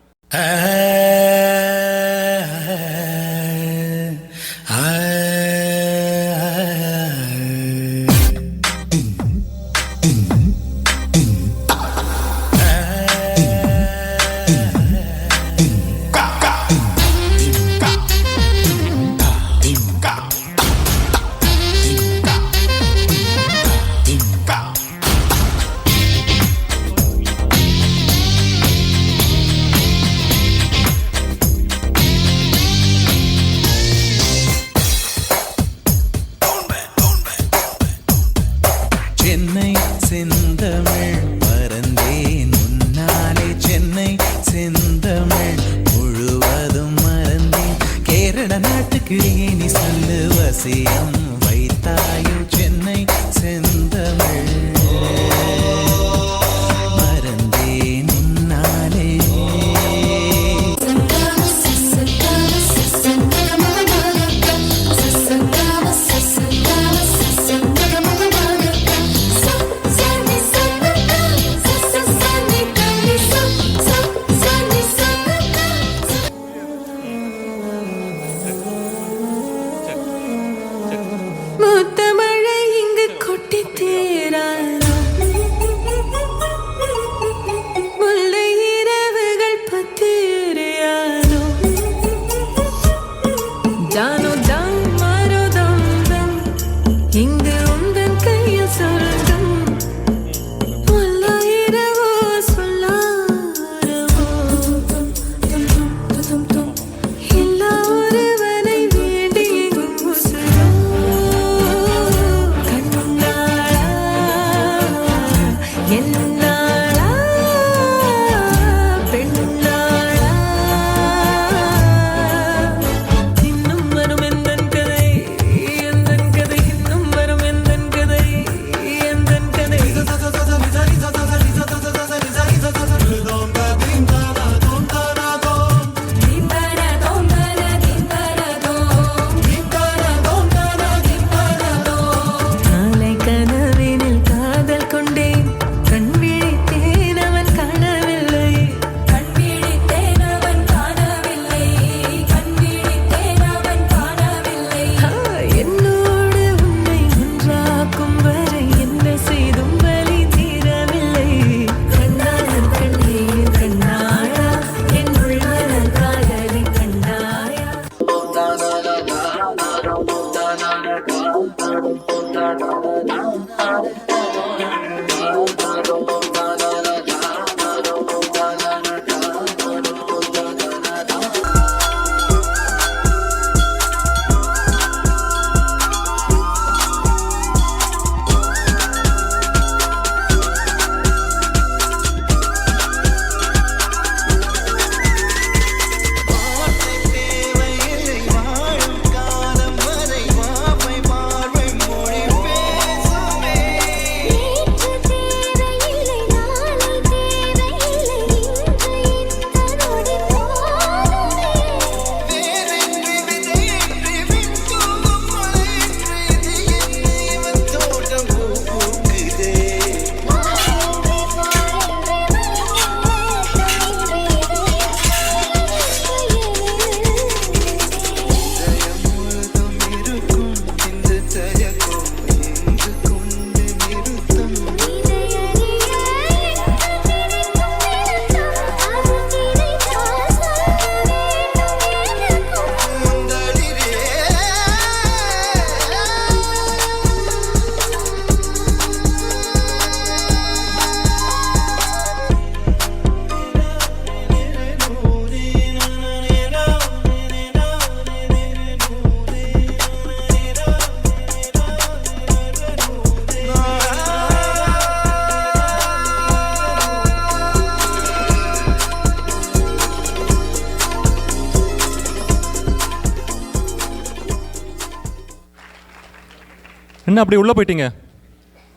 என்ன அப்படி உள்ளே போயிட்டீங்க?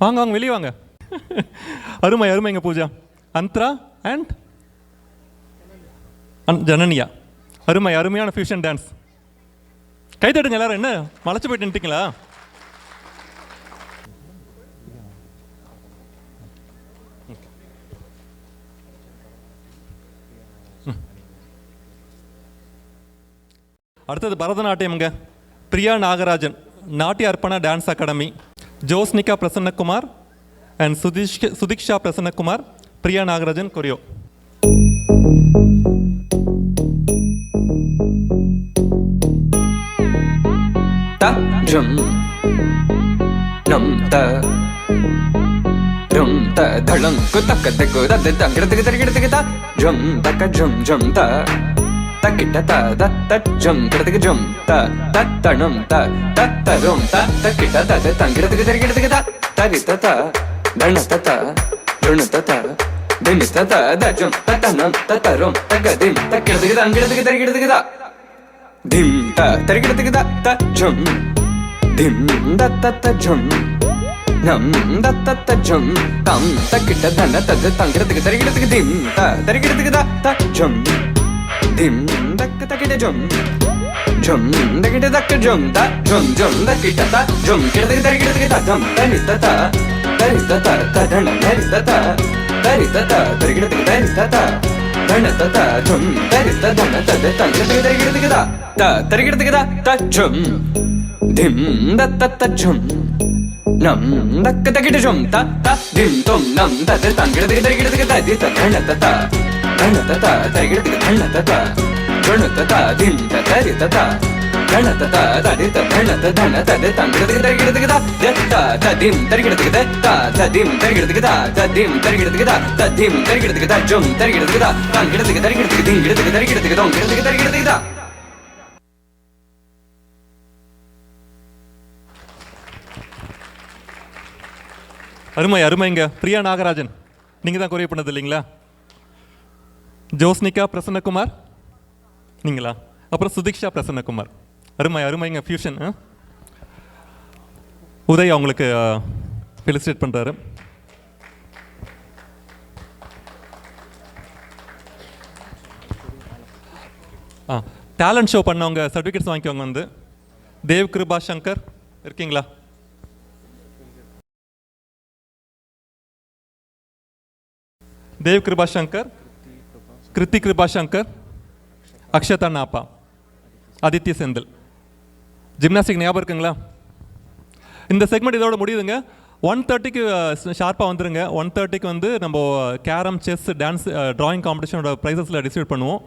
வாங்க வாங்க வெளியே வாங்க. அருமை அருமைங்க பூஜா. அந்த்ரா அண்ட் ஜனனியா, அருமை அருமையான ஃபியூஷன் டான்ஸ். கை தட்டுங்க எல்லாரும். என்ன மலைச்சு போயிட்டு நின்றுட்டீங்களா? அடுத்தது பரதநாட்டியம்ங்க. Priya Nagarajan, Natya Arpana dance academy. Josnika Prasannakumar and Sudiksha Prasannakumar. Priya Nagarajan choreo. தக்கிட்ட த தஜம் கிடதுக்கு ஜம் த தத்தணும் த தத்தரும் த தக்கிட்ட த தங்கிடதுக்கு தெரிகிறதுக்கு த தரித்த த தணத்த த ருணத்த த திமித்த த தஜம் தத்தனம் தத்தரும் தகதிம் தக்கிடதுக்கு தங்கிடதுக்கு தெரிகிறதுக்கு த திம் த தெரிகிறதுக்கு த தஜம் திம் தத்த ஜம் நம் தத்த ஜம் கம் தக்கிட்ட தன தது தங்கிடதுக்கு தெரிகிறதுக்கு திம் த தெரிகிறதுக்கு த தஜம் dim dak takita jum jum dakita dak jum ta jum jum dakita ta jum kita kita jum tarita ta dana tarita ta tarita ta dana ta jum tarita dana ta tarita ta tarita ta jum dim datta jum nam dak takita jum ta dim tum nam ta tarita ta தனததா தரிகிடதுக்கு தனததா ஜனததா திந்த தரிததா தனததா தரித தனத தனதத தங்கிடதுக்கு தரிகிடதுக்கு தத்தா ததிம் தரிகிடதுக்கு தத்தா ததிம் தரிகிடதுக்கு ததிம் தரிகிடதுக்கு ததிம் தரிகிடதுக்கு ஜம் தரிகிடதுக்கு தங்கிடதுக்கு தரிகிடதுக்கு திங்கிடதுக்கு தரிகிடதுக்கு தொங்கிடதுக்கு தரிகிடதுக்கு அருமை அருமைங்க. பிரியா நாகராஜன், நீங்கள் தான் கொரியோ பண்ணது இல்லைங்களா? ஜோஸ்னிகா பிரசன்னகுமார் நீங்களா? அப்புறம் சுதிக்ஷா பிரசன்னகுமார். அருமை அருமைங்க ஃபியூஷன். உதய் அவங்களுக்கு ஃபெலிசிட்டேட் பண்ணுறாரு. டேலண்ட் ஷோ பண்ணவங்க சர்டிஃபிகேட்ஸ் வாங்கிக்கோங்க. வந்து தேவ் கிருபா சங்கர் இருக்கீங்களா? தேவ் கிருபா சங்கர், கிருத்தி கிருபா சங்கர், அக்ஷதா நாப்பா, ஆதித்ய செந்தில். ஜிம்னாஸ்டிக் ஞாபகம் இருக்குங்களா? இந்த செக்மெண்ட் இதோட முடியுதுங்க. 1:30க்கு ஷார்ப்பாக வந்துடுங்க. 1:30க்கு வந்து நம்ம கேரம், செஸ், டான்ஸ், ட்ராயிங் காம்படிஷனோட ப்ரைஸஸில் டிஸ்ட்ரிபியூட் பண்ணுவோம்.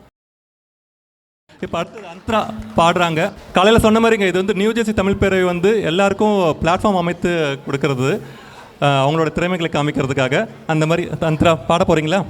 இப்போ அடுத்தது அந்த்ரா பாடுறாங்க. காலையில் சொன்ன மாதிரிங்க, இது வந்து நியூ ஜெர்சி தமிழ் பேரவை வந்து எல்லாருக்கும் பிளாட்ஃபார்ம் அமைத்து கொடுக்கறது, அவங்களோட திறமைகளை காமிக்கிறதுக்காக. அந்த மாதிரி அந்த்ரா பாட போகிறீங்களா?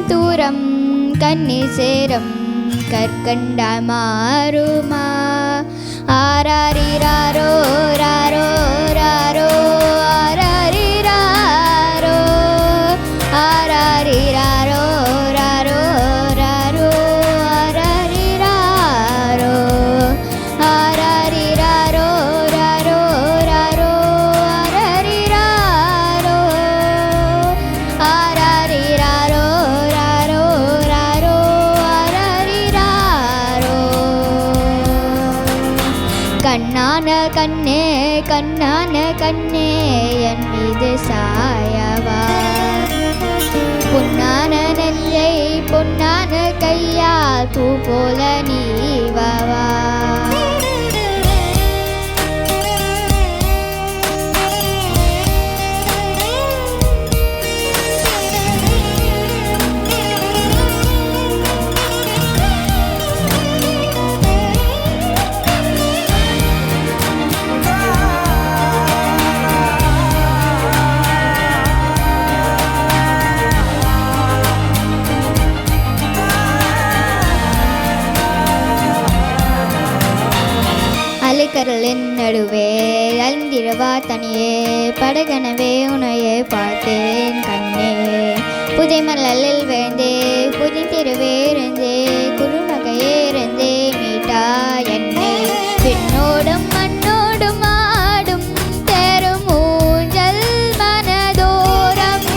தூரம் கண்ணி சேரம் கற்கண்ட மாறுமா ஆராரிராரோ ராரோ ராரோ ஆராரிராரோ ஆராரிராரோ ராரோ ராரோ ஆராரிராரோ ஆராரிராரோ ராரோ ராரோ ஆராரிராரோ ஆராரிராரோ ராரோ ராரோ ஆராரிராரோ கண்ணான கண்ணே கண்ணான கண்ணே என் மீது சாயவா பொன்னான நெஞ்சை பொன்னான கையால் பூ போல நீவவா அலைக்கடலின் நடுவே அழிந்திரவா தனியே படகனவே உனையே பார்த்தேன் கண்ணே புதை மலலில் வேந்தே புதிந்திருவே இருந்தே குறுநகையே இருந்தே மீட்டா என்னை பின்னோடும் மண்ணோடும் ஆடும் தரும் ஊஞ்சல் மனதோரம்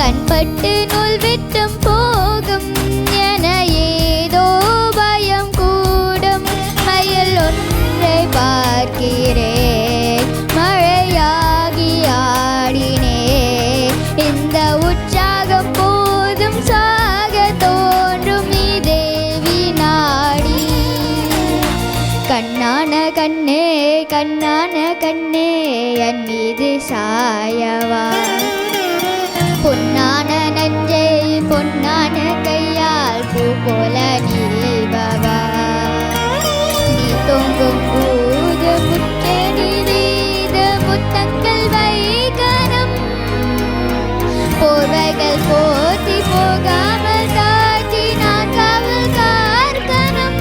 கண்பட்டு நூல் விட்டும் போகும் என ஏதோ பயம் கூடும் மயில் ஒன்றை பார்க்கிறேன் மழையாகி ஆடினே இந்த உற்சாகம் போதும் சாக தோன்றும் தேவி நாடி கண்ணான கண்ணே கண்ணான கண்ணே என் மீது சாயவா பொன்னான நஞ்சை பொன்னான கையால் பூ போல நீவவா நீ தொங்கும் போது முற்றடி வீத முத்தங்கள் வைகரம் போர்வைகள் போத்தி போகாமல் தாக்கி நான் காவல் கார்கனம்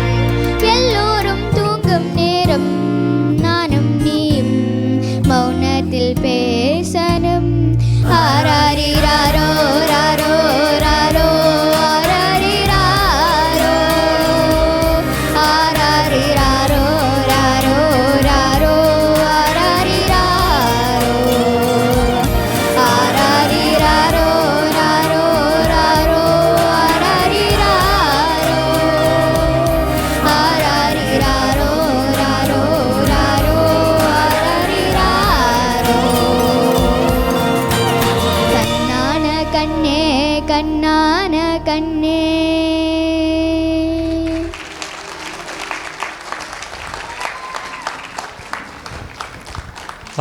எல்லோரும் தூங்கும் நேரம் நானும் நீயும் மௌனத்தில் பேசணும் ஆராரிராரோ ராரோ ராரோ ஆராரிராரோ ஆராரிராரோ ராரோ ராரோ ஆராரிராரோ ஆராரிராரோ ராரோ ராரோ ஆராரிராரோ ஆராரிராரோ ராரோ ராரோ ஆராரிராரோ கண்ணான கண்ணே கண்ணான கண்ணே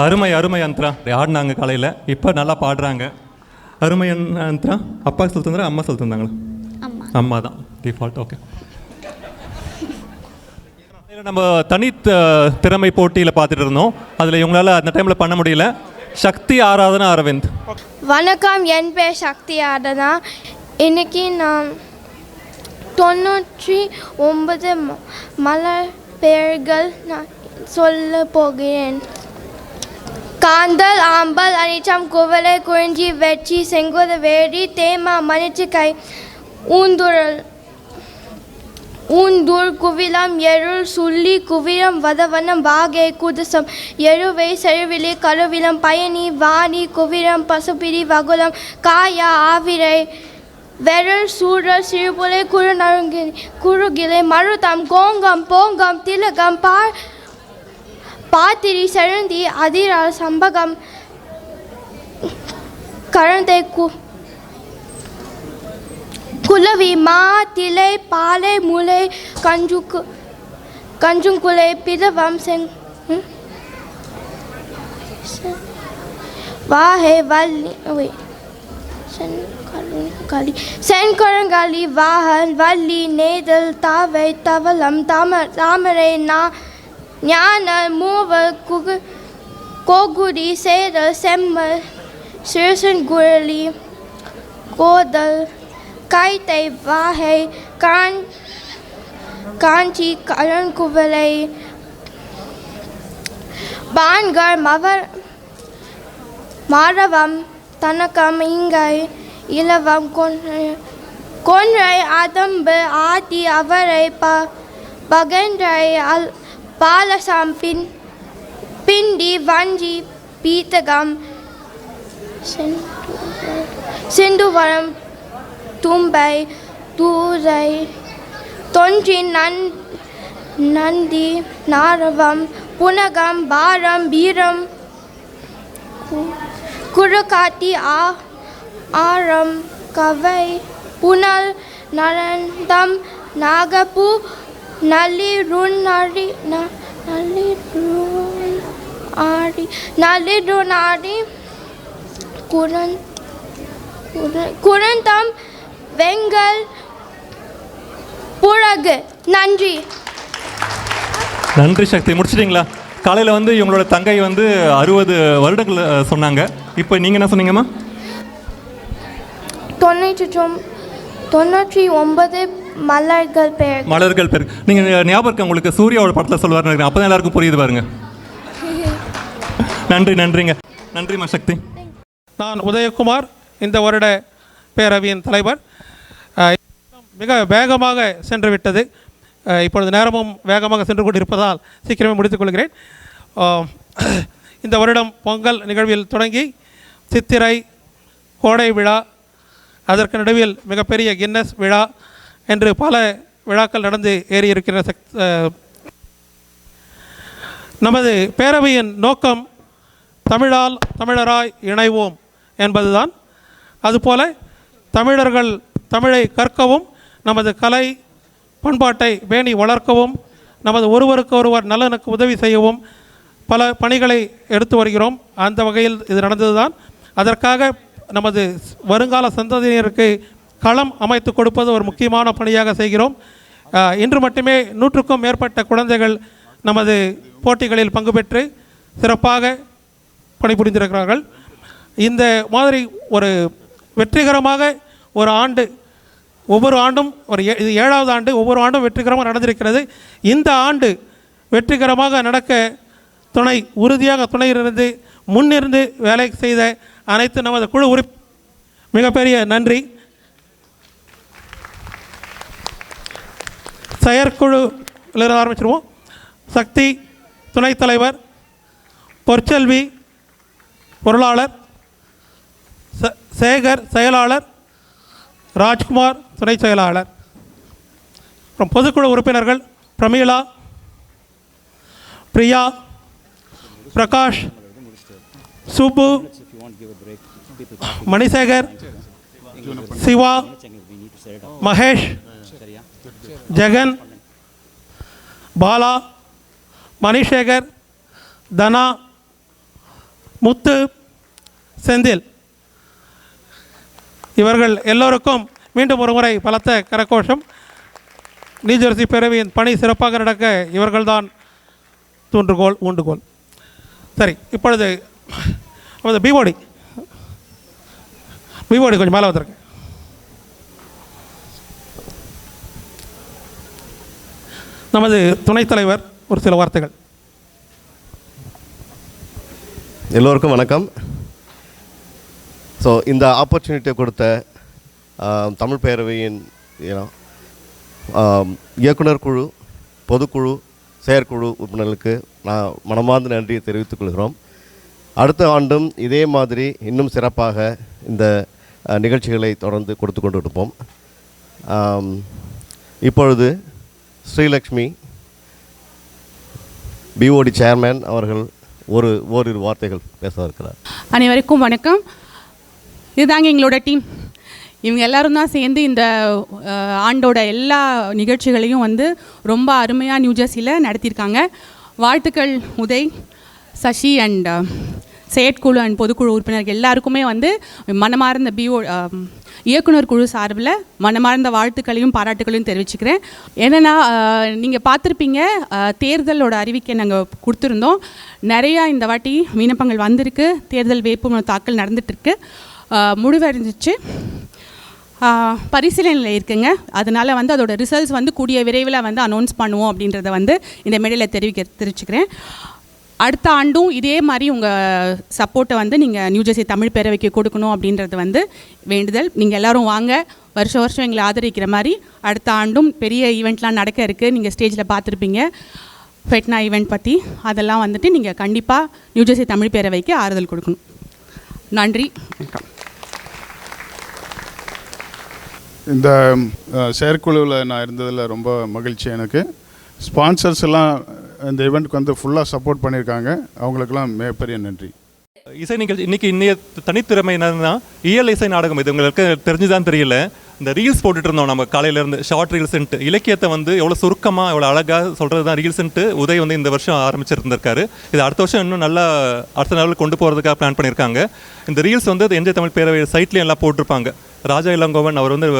அருமை அருமை அந்தரா ஆடினாங்க காலையில் இப்போ நல்லா பாடுறாங்க. அருமை அந்தரா அப்பா சொல்லி தந்தாரா அம்மா சொல்லி தந்தாங்களா? அம்மா தான் டிஃபால்ட். ஓகே, நம்ம தனி திறமை போட்டியில் பார்த்துட்டு இருந்தோம். அதில் இவங்களால் அந்த டைமில் பண்ண முடியல. சக்தி ஆராதனா அரவிந்த். வணக்கம், என் பேர் சக்தி ஆராதனா. இன்னைக்கு நான் 99 மலர் பெயர்கள் நான் சொல்ல போகிறேன். காந்தல், ஆம்பல், அனிச்சம், குவளை, குறிஞ்சி, வெற்றி, செங்கோத, வேரி, தேமா, மணிச்சிக்கை, ஊந்துழல், ஊந்தூர், குவிலம், எருள், சுள்ளி, குவிரம், வதவனம், வாகை, குதசம், எருவை, செருவிலி, கருவிலம், பயணி, வாணி, குவிரம், பசுபிரி, வகுலம், காயா, ஆவிரை, வெரல், சூழல், சிறுபுலை, குறுநறுங்கிலை, குறுகிலை, மருதம், கோங்கம், போங்கம், திலகம், பாத்திரி, செழுந்தி, அதிரால், சம்பகம், கரந்தை, குலவி, மா, திலை, பாலை, முலை, கஞ்சுங்குலை, பிதவம், வாகை, வள்ளி, செங்கரங்காலி, வாகன், வள்ளி, நெய்தல், தாவை, தவளம், தாமரை, ஞான, மூவல், கோகுடி, சேதல், செம்மல், சிறுசன்குழலி, கோதல், கைத்தை, வாகை, காஞ்சி, கலன்குவலை, பான்கர், மாரவம், தனக்கம், இங்கை, இலவம், கொன்றை, அதம்பு, ஆதி, அவரை, பகன்றை, பாலசம், பிண்டி, வஞ்சி, பீத்தகம், சிந்துவரம், தும்பை, தூரை, தொன்றி, நந்தி நாரவம் புனகம் பாரம் வீரம் குருகாட்டி ஆரம் கவை புனல் நரந்தம் நாகபு நளிருநாடி குரந்தம் வெங்கல் புறகு. நன்றி. நன்றி சக்தி. முடிச்சிட்டிங்களா? காலையில் வந்து இவங்களோட தங்கை வந்து 60 வருடங்கள் சொன்னாங்க. இப்போ நீங்கள் என்ன சொன்னீங்கம்மா? 99 மலர்கள் பேர். நீங்கள் ஞாபகம் இருக்கா உங்களுக்கு? சூர்யாவோட படத்தில் சொல்லுவார் நினைக்கிறேன். அப்போ தான் எல்லாருக்கும் புரியுது பாருங்க. நன்றிங்க. நன்றிம்மா சக்தி. நான் உதயகுமார், இந்த வருட பேரவையின் தலைவர். மிக வேகமாக சென்று விட்டது. இப்பொழுது நேரமும் வேகமாக சென்று கொண்டிருப்பதால் சீக்கிரமே முடித்துக்கொள்கிறேன். இந்த வருடம் பொங்கல் நிகழ்வில் தொடங்கி சித்திரை கோடை விழா, அதற்கு நடுவில் மிகப்பெரிய கின்னஸ் விழா என்று பல விழாக்கள் நடந்து ஏறியிருக்கிற நமது பேரவையின் நோக்கம் தமிழால் தமிழராய் இணைவோம் என்பதுதான். அதுபோல தமிழர்கள் தமிழை கற்கவும், நமது கலை பண்பாட்டை பேணி வளர்க்கவும், நமது ஒருவருக்கு ஒருவர் நலனுக்கு உதவி செய்யவும் பல பணிகளை எடுத்து வருகிறோம். அந்த வகையில் இது நடந்தது தான். அதற்காக நமது வருங்கால சந்ததியினருக்கு களம் அமைத்து கொடுப்பது ஒரு முக்கியமான பணியாக செய்கிறோம். இன்று மட்டுமே 100க்கும் மேற்பட்ட குழந்தைகள் நமது போட்டிகளில் பங்கு பெற்று சிறப்பாக பணிபுரிந்திருக்கிறார்கள். இந்த மாதிரி ஒரு வெற்றிகரமாக ஒரு ஆண்டு, ஒவ்வொரு ஆண்டும் இது 7வது ஆண்டு, ஒவ்வொரு ஆண்டும் வெற்றிகரமாக நடந்திருக்கிறது. இந்த ஆண்டு வெற்றிகரமாக நடக்க உறுதியாக துணையிலிருந்து முன்னிருந்து வேலை செய்த அனைத்து நமது குழு மிகப்பெரிய நன்றி. செயற்குழுவில் ஆரம்பிச்சிருவோம். சக்தி துணைத் தலைவர், பொற்செல்வி பொருளாளர், சேகர் செயலாளர், ராஜ்குமார் துணை செயலாளர். அப்புறம் பொதுக்குழு உறுப்பினர்கள் பிரமீளா, பிரியா, பிரகாஷ், சுப்பு, மணிசேகர், சிவா, மகேஷ், ஜெகன், பாலா, மணிசேகர், தனா, முத்து, செந்தில், இவர்கள் எல்லோருக்கும் மீண்டும் ஒரு முறை பலத்த கரகோஷம். நியூஜெர்சி பேரவையின் பணி சிறப்பாக நடக்க இவர்கள்தான் ஊண்டுகோல். சரி, இப்பொழுது நமது பிஓடி கொஞ்சம் மேலே வந்திருக்கு. நமது துணைத் தலைவர் ஒரு சில வார்த்தைகள். எல்லோருக்கும் வணக்கம். ஸோ இந்த ஆப்பர்ச்சுனிட்டியை கொடுத்த தமிழ் பேரவையின் இயக்குனர் குழு, பொதுக்குழு, செயற்குழு உறுப்பினர்களுக்கு நான் மனமார்ந்த நன்றியை தெரிவித்துக் கொள்கிறோம். அடுத்த ஆண்டும் இதே மாதிரி இன்னும் சிறப்பாக இந்த நிகழ்ச்சிகளை தொடர்ந்து கொடுத்து கொண்டு இருப்போம். இப்பொழுது ஸ்ரீலக்ஷ்மி பிஓடி சேர்மேன் அவர்கள் ஓரிரு வார்த்தைகள் பேச இருக்கிறார். அனைவருக்கும் வணக்கம். இதுதாங்க எங்களோட டீம். இவங்க எல்லோரும் தான் சேர்ந்து இந்த ஆண்டோட எல்லா நிகழ்ச்சிகளையும் வந்து ரொம்ப அருமையாக நியூஜெர்சியில் நடத்தியிருக்காங்க. வாழ்த்துக்கள் உதய், சசி அண்ட் செயற்குழு அண்ட் பொதுக்குழு உறுப்பினர்கள் எல்லாருக்குமே வந்து மனமார்ந்த இயக்குனர் குழு சார்பில் மனமார்ந்த வாழ்த்துக்களையும் பாராட்டுகளையும் தெரிவிச்சுக்கிறேன். என்னென்னா, நீங்கள் பார்த்துருப்பீங்க, தேர்தலோட அறிவிக்கை நாங்கள் கொடுத்துருந்தோம். நிறையா இந்த வாட்டி விண்ணப்பங்கள் வந்திருக்கு. தேர்தல் வேட்புமனு தாக்கல் நடந்துகிட்ருக்கு, முடிவடைஞ்சிச்சு, பரிசீலனையில் இருக்குங்க. அதனால் வந்து அதோட ரிசல்ட்ஸ் வந்து கூடிய விரைவில் வந்து அனௌன்ஸ் பண்ணுவோம் அப்படின்றத வந்து இந்த மேடையில் தெரிவிச்சுக்கிறேன். அடுத்த ஆண்டும் இதே மாதிரி உங்கள் சப்போர்ட்டை வந்து நீங்கள் நியூஜெர்சி தமிழ் பேரவைக்கு கொடுக்கணும் அப்படின்றது வந்து வேண்டுதல். நீங்கள் எல்லோரும் வாங்க, வருஷம் எங்களை ஆதரிக்கிற மாதிரி அடுத்த ஆண்டும் பெரிய ஈவெண்ட்லாம் நடக்க இருக்குது. நீங்கள் ஸ்டேஜில் பார்த்துருப்பீங்க ஃபெட்னா ஈவெண்ட் பற்றி. அதெல்லாம் வந்துட்டு நீங்கள் கண்டிப்பாக நியூஜெர்சி தமிழ் பேரவைக்கு ஆறுதல் கொடுக்கணும். நன்றி. இந்த செயற்குழுவில் நான் இருந்ததில் ரொம்ப மகிழ்ச்சி எனக்கு. ஸ்பான்சர்ஸ் எல்லாம் இந்த ஈவெண்ட்க்கு வந்து ஃபுல்லாக சப்போர்ட் பண்ணியிருக்காங்க. அவங்களுக்கெல்லாம் மிகப்பெரிய நன்றி. இசை நிகழ்ச்சி இன்னைக்கு இன்னைய தனித்திறமை என்னன்னா இயல் இசை நாடகம். இது உங்களுக்கு தெரிஞ்சுதான் தெரியல, இந்த ரீல்ஸ் போட்டுட்டு இருந்தோம் நம்ம காலையிலேருந்து, ஷார்ட் ரீல்ஸ்ன்ட்டு. இலக்கியத்தை வந்து எவ்வளோ சுருக்கமாக எவ்வளோ அழகாக சொல்கிறது தான் ரீல்ஸ்ன்ட்டு உதய் வந்து இந்த வருஷம் ஆரம்பிச்சிருந்திருக்காரு. இது அடுத்த வருஷம் இன்னும் நல்லா அடுத்த நாளில் கொண்டு போகிறதுக்காக பிளான் பண்ணியிருக்காங்க. இந்த ரீல்ஸ் வந்து என்ஜே தமிழ் பேரவை சைட்லேயும் எல்லாம் போட்டிருப்பாங்க. ராஜா இளங்கோவன் அவர் வந்து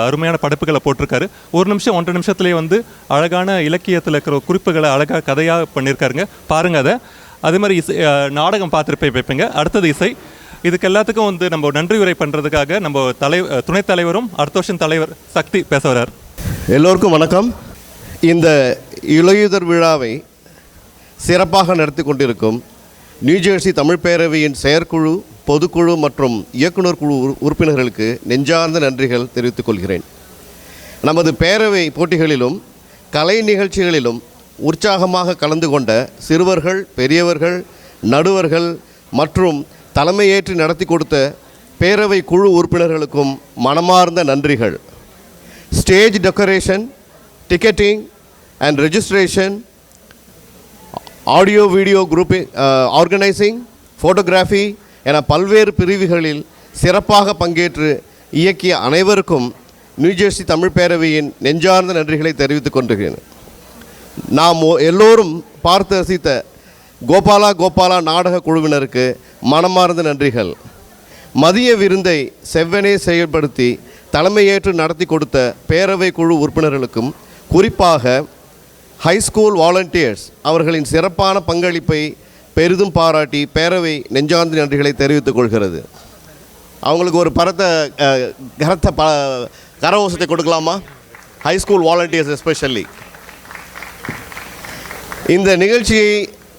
அருமையான படைப்புகளை போட்டிருக்காரு. 1 நிமிஷம் 1.5 நிமிஷத்துலேயே வந்து அழகான இலக்கியத்தில் இருக்கிற குறிப்புகளை அழகாக கதையாக பண்ணியிருக்காருங்க. பாருங்கள் அதை. அதே மாதிரி நாடகம் பார்த்துருப்பீங்க. அடுத்தது இசை. இதுக்கு எல்லாத்துக்கும் வந்து நம்ம நன்றி உரை பண்ணுறதுக்காக நம்ம துணைத் தலைவரும் அடுத்த வருஷம் தலைவர் சக்தி பேச வர்றார். எல்லோருக்கும் வணக்கம். இந்த இளையுதர் விழாவை சிறப்பாக நடத்தி கொண்டிருக்கும் நியூஜெர்சி தமிழ் பேரவையின் செயற்குழு, பொதுக்குழு மற்றும் இயக்குனர் குழு உறுப்பினர்களுக்கு நெஞ்சார்ந்த நன்றிகள் தெரிவித்துக் கொள்கிறேன். நமது பேரவை போட்டிகளிலும் கலை நிகழ்ச்சிகளிலும் உற்சாகமாக கலந்து கொண்ட சிறுவர்கள், பெரியவர்கள், நடுவர்கள் மற்றும் தலைமையேற்று நடத்தி கொடுத்த பேரவை குழு உறுப்பினர்களுக்கும் மனமார்ந்த நன்றிகள். Stage decoration, ticketing and registration, audio video grouping, organising, photography என பல்வேறு பிரிவுகளில் சிறப்பாக பங்கேற்று இயக்கிய அனைவருக்கும் நியூஜெர்சி தமிழ் பேரவையின் நெஞ்சார்ந்த நன்றிகளை தெரிவித்துக் கொண்டிருக்கிறேன். நாம் எல்லோரும் பார்த்து ரசித்த கோபாலா கோபாலா நாடக குழுவினருக்கு மனமார்ந்த நன்றிகள். மதிய விருந்தை செவ்வனே செயல்படுத்தி தலைமையேற்று நடத்தி கொடுத்த பேரவை குழு உறுப்பினர்களுக்கும், குறிப்பாக ஹைஸ்கூல் வாலண்டியர்ஸ் அவர்களின் சிறப்பான பங்களிப்பை பெரிதும் பாராட்டி பேரவை நெஞ்சார்ந்த நன்றிகளை தெரிவித்துக் கொள்கிறது. அவங்களுக்கு ஒரு கரகோஷத்தை கொடுக்கலாமா? High school volunteers especially. இந்த நிகழ்ச்சியை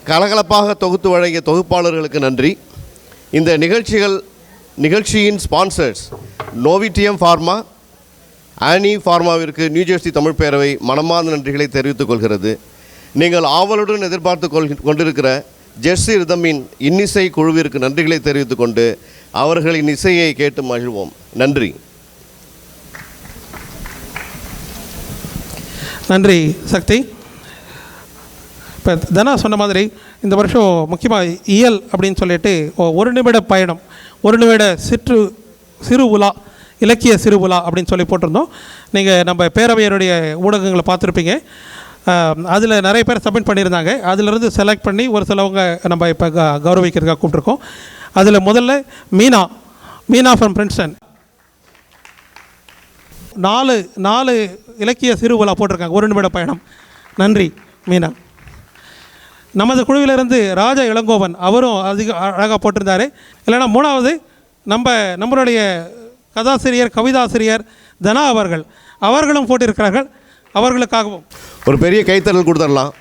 கலகலப்பாக தொகுத்து வழங்கிய தொகுப்பாளர்களுக்கு நன்றி. இந்த நிகழ்ச்சியின் ஸ்பான்சர்ஸ் நோவிடியம் ஃபார்மா, ஆனி ஃபார்மாவிற்கு நியூஜெர்சி தமிழ் பேரவை மனமார்ந்த நன்றிகளை தெரிவித்துக் கொள்கிறது. நீங்கள் ஆவலுடன் எதிர்பார்த்து கொண்டிருக்கிற ஜெர்சி ரிதமின் இன்னிசை குழுவிற்கு நன்றிகளை தெரிவித்துக் கொண்டு அவர்களின் இசையை கேட்டு மகிழ்வோம். நன்றி. நன்றி சக்தி. இப்போ தனா சொன்ன மாதிரி இந்த வருஷம் முக்கியமாக இயல் அப்படின்னு சொல்லிட்டு 1 நிமிட பயணம், 1 நிமிட சிறு உலா, இலக்கிய சிறு உலா அப்படின்னு சொல்லி போட்டிருந்தோம். நீங்கள் நம்ம பேரவையினுடைய ஊடகங்களை பார்த்துருப்பீங்க. அதில் நிறைய பேர் சப்மிட் பண்ணியிருந்தாங்க. அதிலிருந்து செலக்ட் பண்ணி ஒரு சிலவங்க நம்ம இப்போ கௌரவிக்கிறதுக்காக கூப்பிட்ருக்கோம். அதில் முதல்ல மீனா ஃப்ரம் பிரின்ஸ்டன் 4 இலக்கிய சிறு உலா போட்டிருக்காங்க, 1 நிமிட பயணம். நன்றி மீனா. நமது குழுவிலிருந்து ராஜா இளங்கோவன் அவரும் அழகாக போட்டிருந்தார். இல்லைன்னா 3வது நம்மளுடைய கதாசிரியர், கவிதாசிரியர் தனா அவர்களும் போட்டிருக்கிறார்கள். அவர்களுக்காகவும் ஒரு பெரிய கைத்தறல் கொடுத்துடலாம்.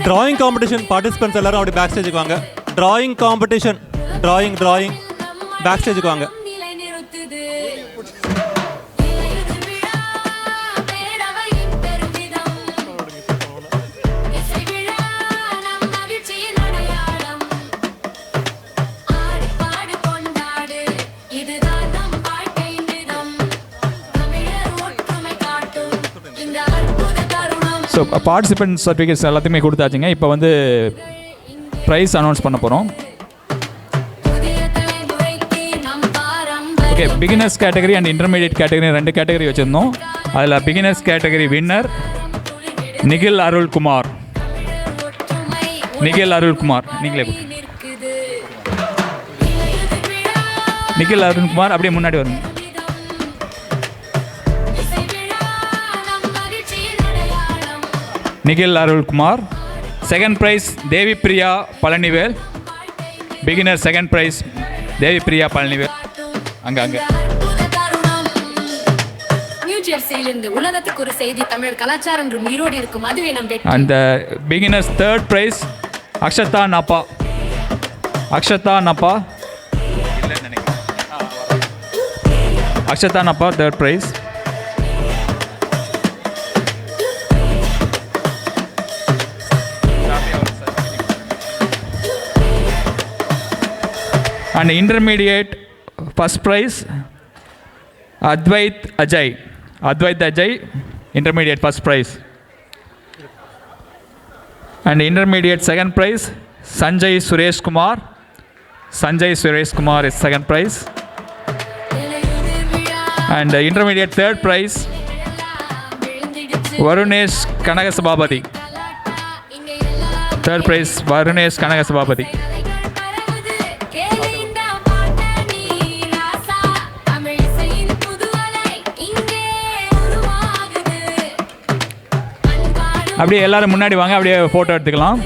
டிராயிங் காம்படிஷன் பார்ட்டிசிபென்ட்ஸ் எல்லாரும் அப்படி பேக் ஸ்டேஜுக்கு வாங்க. டிராயிங் காம்படிஷன், டிராயிங் பேக் ஸ்டேஜுக்கு வாங்க. இதுதான் நம் வாழ்க்கை நிதம், தமிழர் ஸோ பார்ட்டிசிபென்ட் சர்டிஃபிகேட்ஸ் எல்லாத்தையுமே கொடுத்தாச்சுங்க. இப்போ வந்து ப்ரைஸ் அனௌன்ஸ் பண்ண போகிறோம். Okay, beginners category and intermediate category 2 category வச்சுருந்தோம். அதில் beginners category winner Nikhil Arulkumar. Nikhil Arulkumar நீங்களே நிகில் அருண்குமார் அப்படியே முன்னாடி வருங்க. Nikhil Arulkumar. Second prize Devi Priya Palanivel. Beginner second prize Devi Priya Palanivel. அங்கே உலகத்துக்கு ஒரு செய்தி தமிழர் கலாச்சாரம் என்று உயிரோடு இருக்கும். அதுவே நம் வெற்றி. அந்த beginners third prize Akshata Nappa. Akshata Nappa Akshata Nappa third prize. And intermediate first prize Advait Ajay. Advait Ajay intermediate first prize. And intermediate second prize Sanjay Sureshkumar. Sanjay Sureshkumar is second prize. And intermediate third prize Varunesh Kanagasabapati. Third prize Varunesh Kanagasabapati. அப்படியே எல்லாரும் முன்னாடி வாங்க, அப்படியே ஃபோட்டோ எடுத்துக்கலாம்.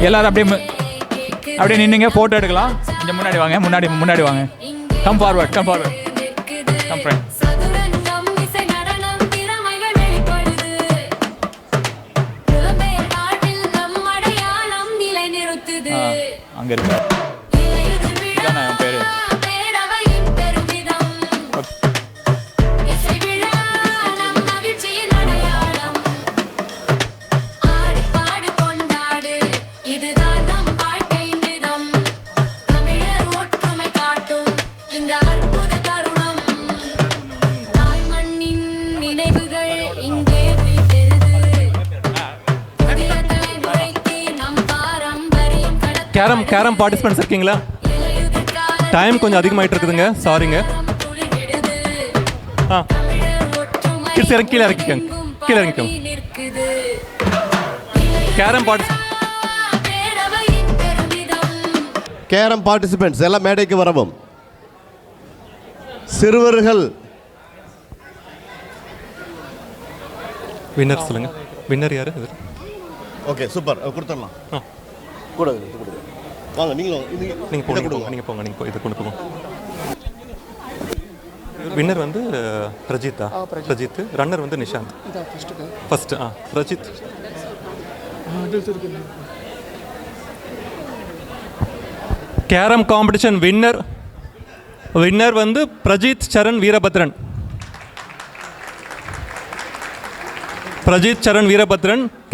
எல்லாரும் அப்படியே நின்னுங்க, ஃபோட்டோ எடுக்கலாம். கொஞ்சம் முன்னாடி வாங்க, முன்னாடி வாங்க. Come forward, come friend. அங்க இருக்கு என் பேரு. கேரம் பார்ட்டிசிபென்ட்ஸ் இருக்கீங்களா? டைம் கொஞ்சம் அதிகமாகிட்டு இருக்குதுங்க, சாரிங்க. கிட்ஸ் கீழே இறங்கிக்கோங்க. கேரம் பார்ட்டிசிபென்ட்ஸ் எல்லாம் மேடைக்கு வரவும். சிறுவர்கள் வின்னர் சொல்லுங்க. வின்னர் யாரு? ஓகே, சூப்பர், கொடுத்துடலாம். கூட வாங்க, நீங்கள் போங்க. இதை கொண்டு போங்க. வின்னர் வந்து பிரஜித். ரன்னர் வந்து Nishanth. First Prajith. Carrom competition winner வந்து Prajith Saran Veerabhadran.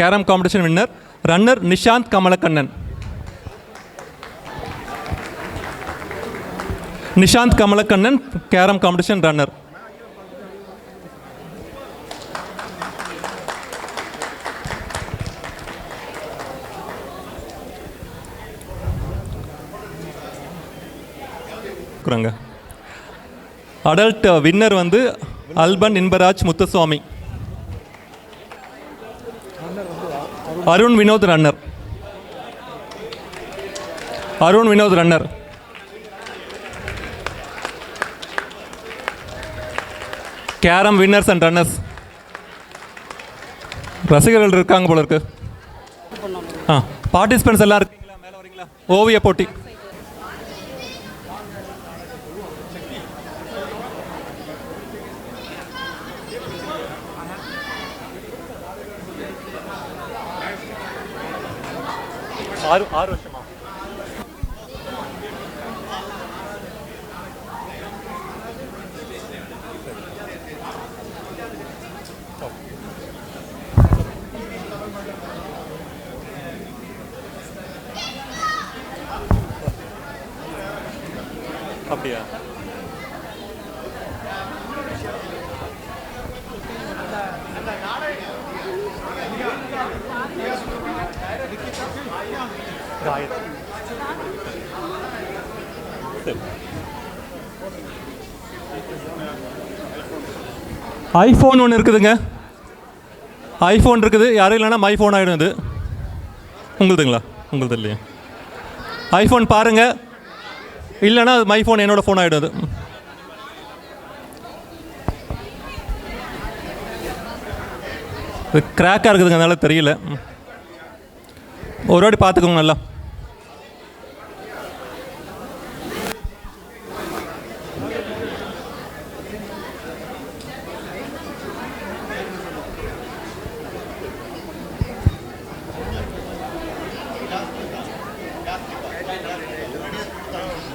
Carrom competition winner. Runner Nishanth Kamalakannan. Carrom competition runner. Adult winner வந்து Alban Inbaraj Muthuswamy. Arun Vinod runner. Carrom winners and runners. ரசிகர்கள் இருக்காங்க போல இருக்கு. பார்ட்டிசிபென்ட்ஸ் எல்லாம் இருக்கீங்களா? மேலே வரீங்களா? ஓவிய போட்டி. ஆறு வருஷமா? அப்படியா? ஐஃபோன் ஒன்று இருக்குதுங்க. ஐஃபோன் இருக்குது. யாரும் இல்லைன்னா மைஃபோன் ஆகிடும். இது உங்களுதுங்களா? உங்களுது இல்லையா? ஐஃபோன் பாருங்கள், இல்லைன்னா அது மைஃபோன் என்னோடய ஃபோன் ஆகிடும். அது கிராக்காக இருக்குதுங்க, அதனால தெரியல. ஒரு வாட்டி பார்த்துக்கோங்க நல்லா.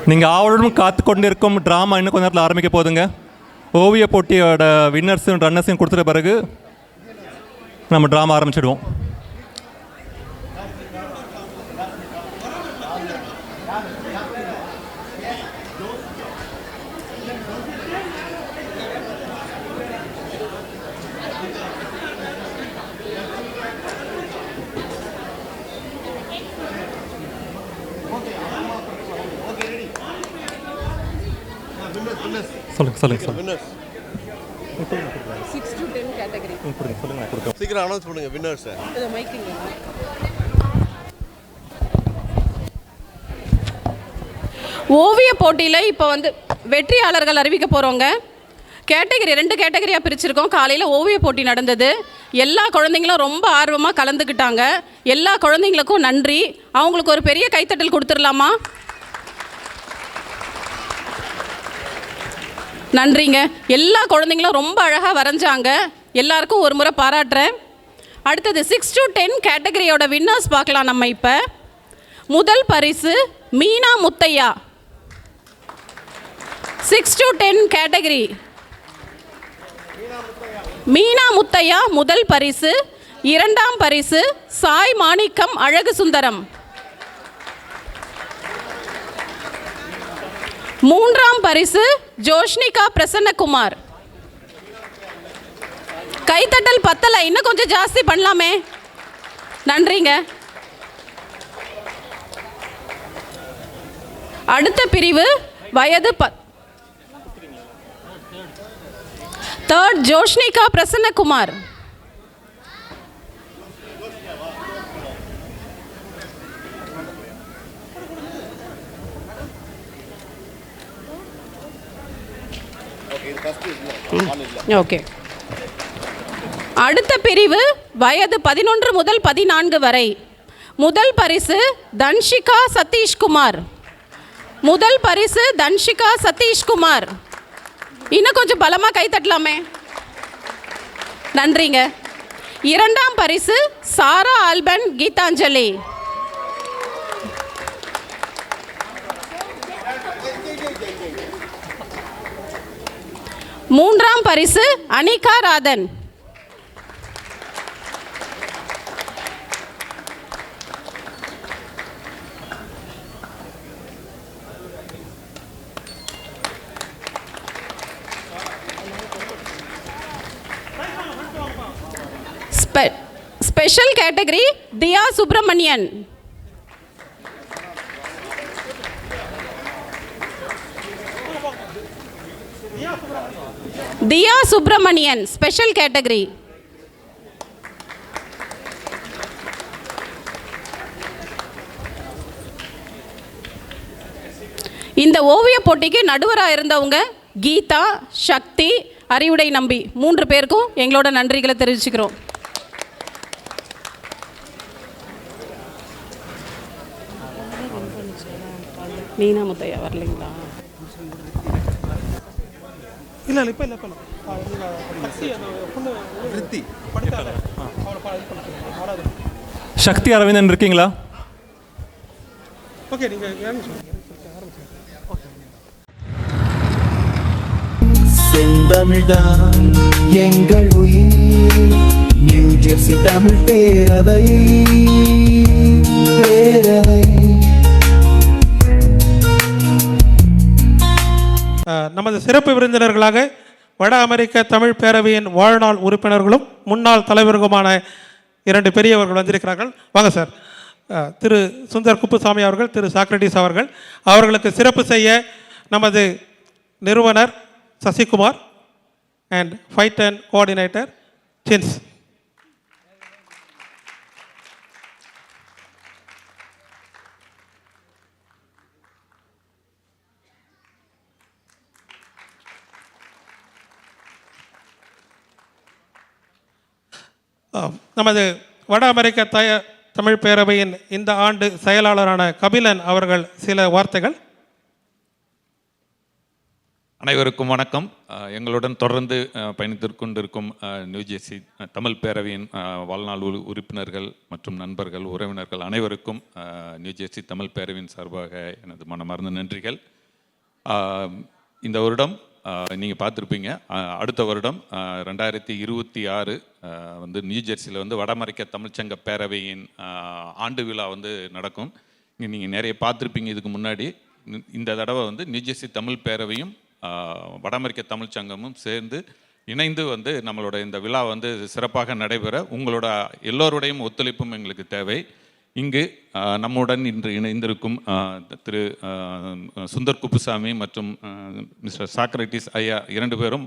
நீங்கள் ஆவலுடன் காத்து கொண்டிருக்கும் ட்ராமா இன்னும் கொஞ்ச நேரத்தில் ஆரம்பிக்க போகுதுங்க. ஓவிய போட்டியோட வின்னர்ஸும் ரன்னர்ஸையும் கொடுத்துட்ட பிறகு நம்ம ட்ராமா ஆரம்பிச்சிடுவோம். சொல்லுங்க. 6 to 10 கேட்டகரி. சொல்லுங்க. சீக்கிரம் அனௌன்ஸ் பண்ணுங்க வின்னர்ஸ். இது மைக்கிங். ஓவிய போட்டியில் இப்போ வந்து வெற்றியாளர்கள் அறிவிக்க போகிறோங்க. கேட்டகரி 2 கேட்டகரியாக பிரிச்சிருக்கோம். காலையில் ஓவிய போட்டி நடந்தது. எல்லா குழந்தைங்களும் ரொம்ப ஆர்வமாக கலந்துக்கிட்டாங்க. எல்லா குழந்தைங்களுக்கும் நன்றி. அவங்களுக்கு ஒரு பெரிய கைத்தட்டல் கொடுத்துடலாமா? நன்றிங்க. எல்லா குழந்தைங்களும் ரொம்ப அழகாக வரைஞ்சாங்க. எல்லாருக்கும் ஒரு முறை பாராட்டுறேன். அடுத்தது 6 to 10 கேட்டகரியோட வின்னர்ஸ் பார்க்கலாம் நம்ம. இப்போ முதல் பரிசு மீனா முத்தையா. 6 to 10 கேட்டகரி மீனா முத்தையா முதல் பரிசு. இரண்டாம் பரிசு சாய் மாணிக்கம் அழகு சுந்தரம். மூன்றாம் பரிசு ஜோஷ்னிகா பிரசன்னகுமார். கைத்தட்டல் பத்தலை, இன்னும் கொஞ்சம் ஜாஸ்தி பண்ணலாமே. நன்றிங்க. அடுத்த பிரிவு வயது 3rd ஜோஷ்னிகா பிரசன்னகுமார். ஓகே. அடுத்த பிரிவு வயது 11 முதல் 14 வரை. முதல் பரிசு தன்ஷிகா சதீஷ்குமார். முதல் பரிசு தன்ஷிகா சதீஷ்குமார். இன்னும் கொஞ்சம் பலமாக கை தட்டலாமே. நன்றிங்க. இரண்டாம் பரிசு சாரா ஆல்பன் கீதாஞ்சலி. மூன்றாம் பரிசு அனிகா ராதன். ஸ்பெஷல் கேட்டகரி தியா சுப்பிரமணியன். தியா சுப்பிரமணியன் ஸ்பெஷல் கேட்டகரி. இந்த ஓவிய போட்டிக்கு நடுவராக இருந்தவங்க கீதா, சக்தி, அறிவுடை நம்பி 3 பேருக்கும் எங்களோட நன்றிகளை தெரிவிச்சுக்கிறோம். நீனா முத்தையா வரலைங்களா? இல்லை இல்லை இப்போ இல்லை இப்போ சக்தி அரவிந்தன் இருக்கீங்களா? ஓகே நீங்கள் செந்தமிழ்தான் எங்கள் உயிர், நியூ ஜெர்சி தமிழ் பேரவை. நமது சிறப்பு விருந்தினர்களாக வட அமெரிக்க தமிழ் பேரவையின் வாழ்நாள் உறுப்பினர்களும் முன்னாள் தலைவர்களுமான 2 பெரியவர்கள் வந்திருக்கிறார்கள். வாங்க சார். திரு சுந்தர் குப்புசாமி அவர்கள், திரு சாக்ரட்டிஸ் அவர்கள். அவர்களுக்கு சிறப்பு செய்ய நமது நிறுவனர் Sasikumar and fight and coordinator since. நமது வட அமெரிக்க தமிழ் பேரவையின் இந்த ஆண்டு செயலாளரான கபிலன் அவர்கள் சில வார்த்தைகள். அனைவருக்கும் வணக்கம். எங்களுடன் தொடர்ந்து பயணித்து கொண்டிருக்கும் நியூ ஜெர்சி தமிழ் பேரவையின் வாழ்நாள் உறுப்பினர்கள் மற்றும் நண்பர்கள், உறவினர்கள் அனைவருக்கும் நியூ ஜெர்சி தமிழ் பேரவையின் சார்பாக எனது மனமார்ந்த நன்றிகள். இந்த வருடம் நீங்கள் பார்த்துருப்பீங்க, அடுத்த வருடம் 2026 வந்து நியூ ஜெர்சியில் வந்து வட அமெரிக்க தமிழ்ச்சங்க பேரவையின் ஆண்டு விழா வந்து நடக்கும். இங்கே நீங்கள் நிறைய பார்த்துருப்பீங்க இதுக்கு முன்னாடி. இந்த தடவை வந்து நியூ ஜெர்சி தமிழ் பேரவையும் வட அமெரிக்க தமிழ்ச்சங்கமும் சேர்ந்து இணைந்து வந்து நம்மளோட இந்த விழா வந்து சிறப்பாக நடைபெற உங்களோட எல்லோருடையும் ஒத்துழைப்பும் எங்களுக்கு தேவை. இங்கு நம்முடன் இன்று இணைந்திருக்கும் திரு சுந்தர் குப்புசாமி மற்றும் மிஸ்டர் சாக்ரட்டிஸ் ஐயா 2 பேரும்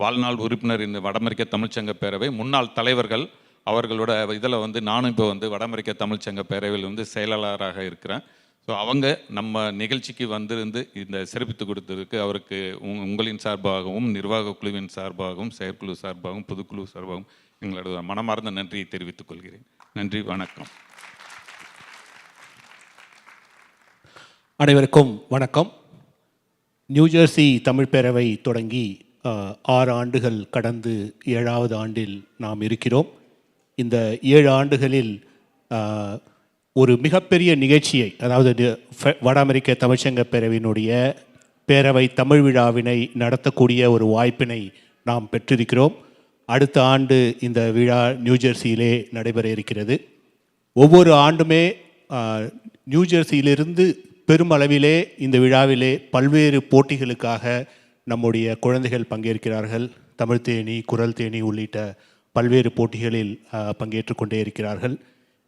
வாழ்நாள் உறுப்பினர் இந்த வட அமெரிக்க தமிழ்ச்சங்க பேரவை, முன்னாள் தலைவர்கள். அவர்களோட இதில் வந்து நானும் இப்போ வந்து வட அமெரிக்க தமிழ்ச்சங்க பேரவையில் வந்து செயலாளராக இருக்கிறேன். ஸோ அவங்க நம்ம நிகழ்ச்சிக்கு வந்திருந்து இந்த சிறப்பித்து கொடுத்ததுக்கு அவருக்கு உங்களின் சார்பாகவும், நிர்வாக குழுவின் சார்பாகவும், செயற்குழு சார்பாகவும், பொதுக்குழு சார்பாகவும் எங்களோட மனமார்ந்த நன்றியை தெரிவித்துக் கொள்கிறேன். நன்றி, வணக்கம். அனைவருக்கும் வணக்கம். நியூ ஜெர்சி தமிழ் பேரவை தொடங்கி 6 ஆண்டுகள் கடந்து 7வது ஆண்டில் நாம் இருக்கிறோம். இந்த 7 ஆண்டுகளில் ஒரு மிகப்பெரிய நிகழ்ச்சியை, அதாவது வட அமெரிக்க தமிழ்ச்சங்க பேரவையினுடைய பேரவை தமிழ் விழாவினை நடத்தக்கூடிய ஒரு வாய்ப்பினை நாம் பெற்றிருக்கிறோம். அடுத்த ஆண்டு இந்த விழா நியூ ஜெர்சியிலே நடைபெற இருக்கிறது. ஒவ்வொரு ஆண்டுமே நியூ ஜெர்சியிலிருந்து பெருமளவிலே இந்த விழாவிலே பல்வேறு போட்டிகளுக்காக நம்முடைய குழந்தைகள் பங்கேற்கிறார்கள். தமிழ் தேனி, குரல் தேனி உள்ளிட்ட பல்வேறு போட்டிகளில் பங்கேற்று கொண்டே இருக்கிறார்கள்.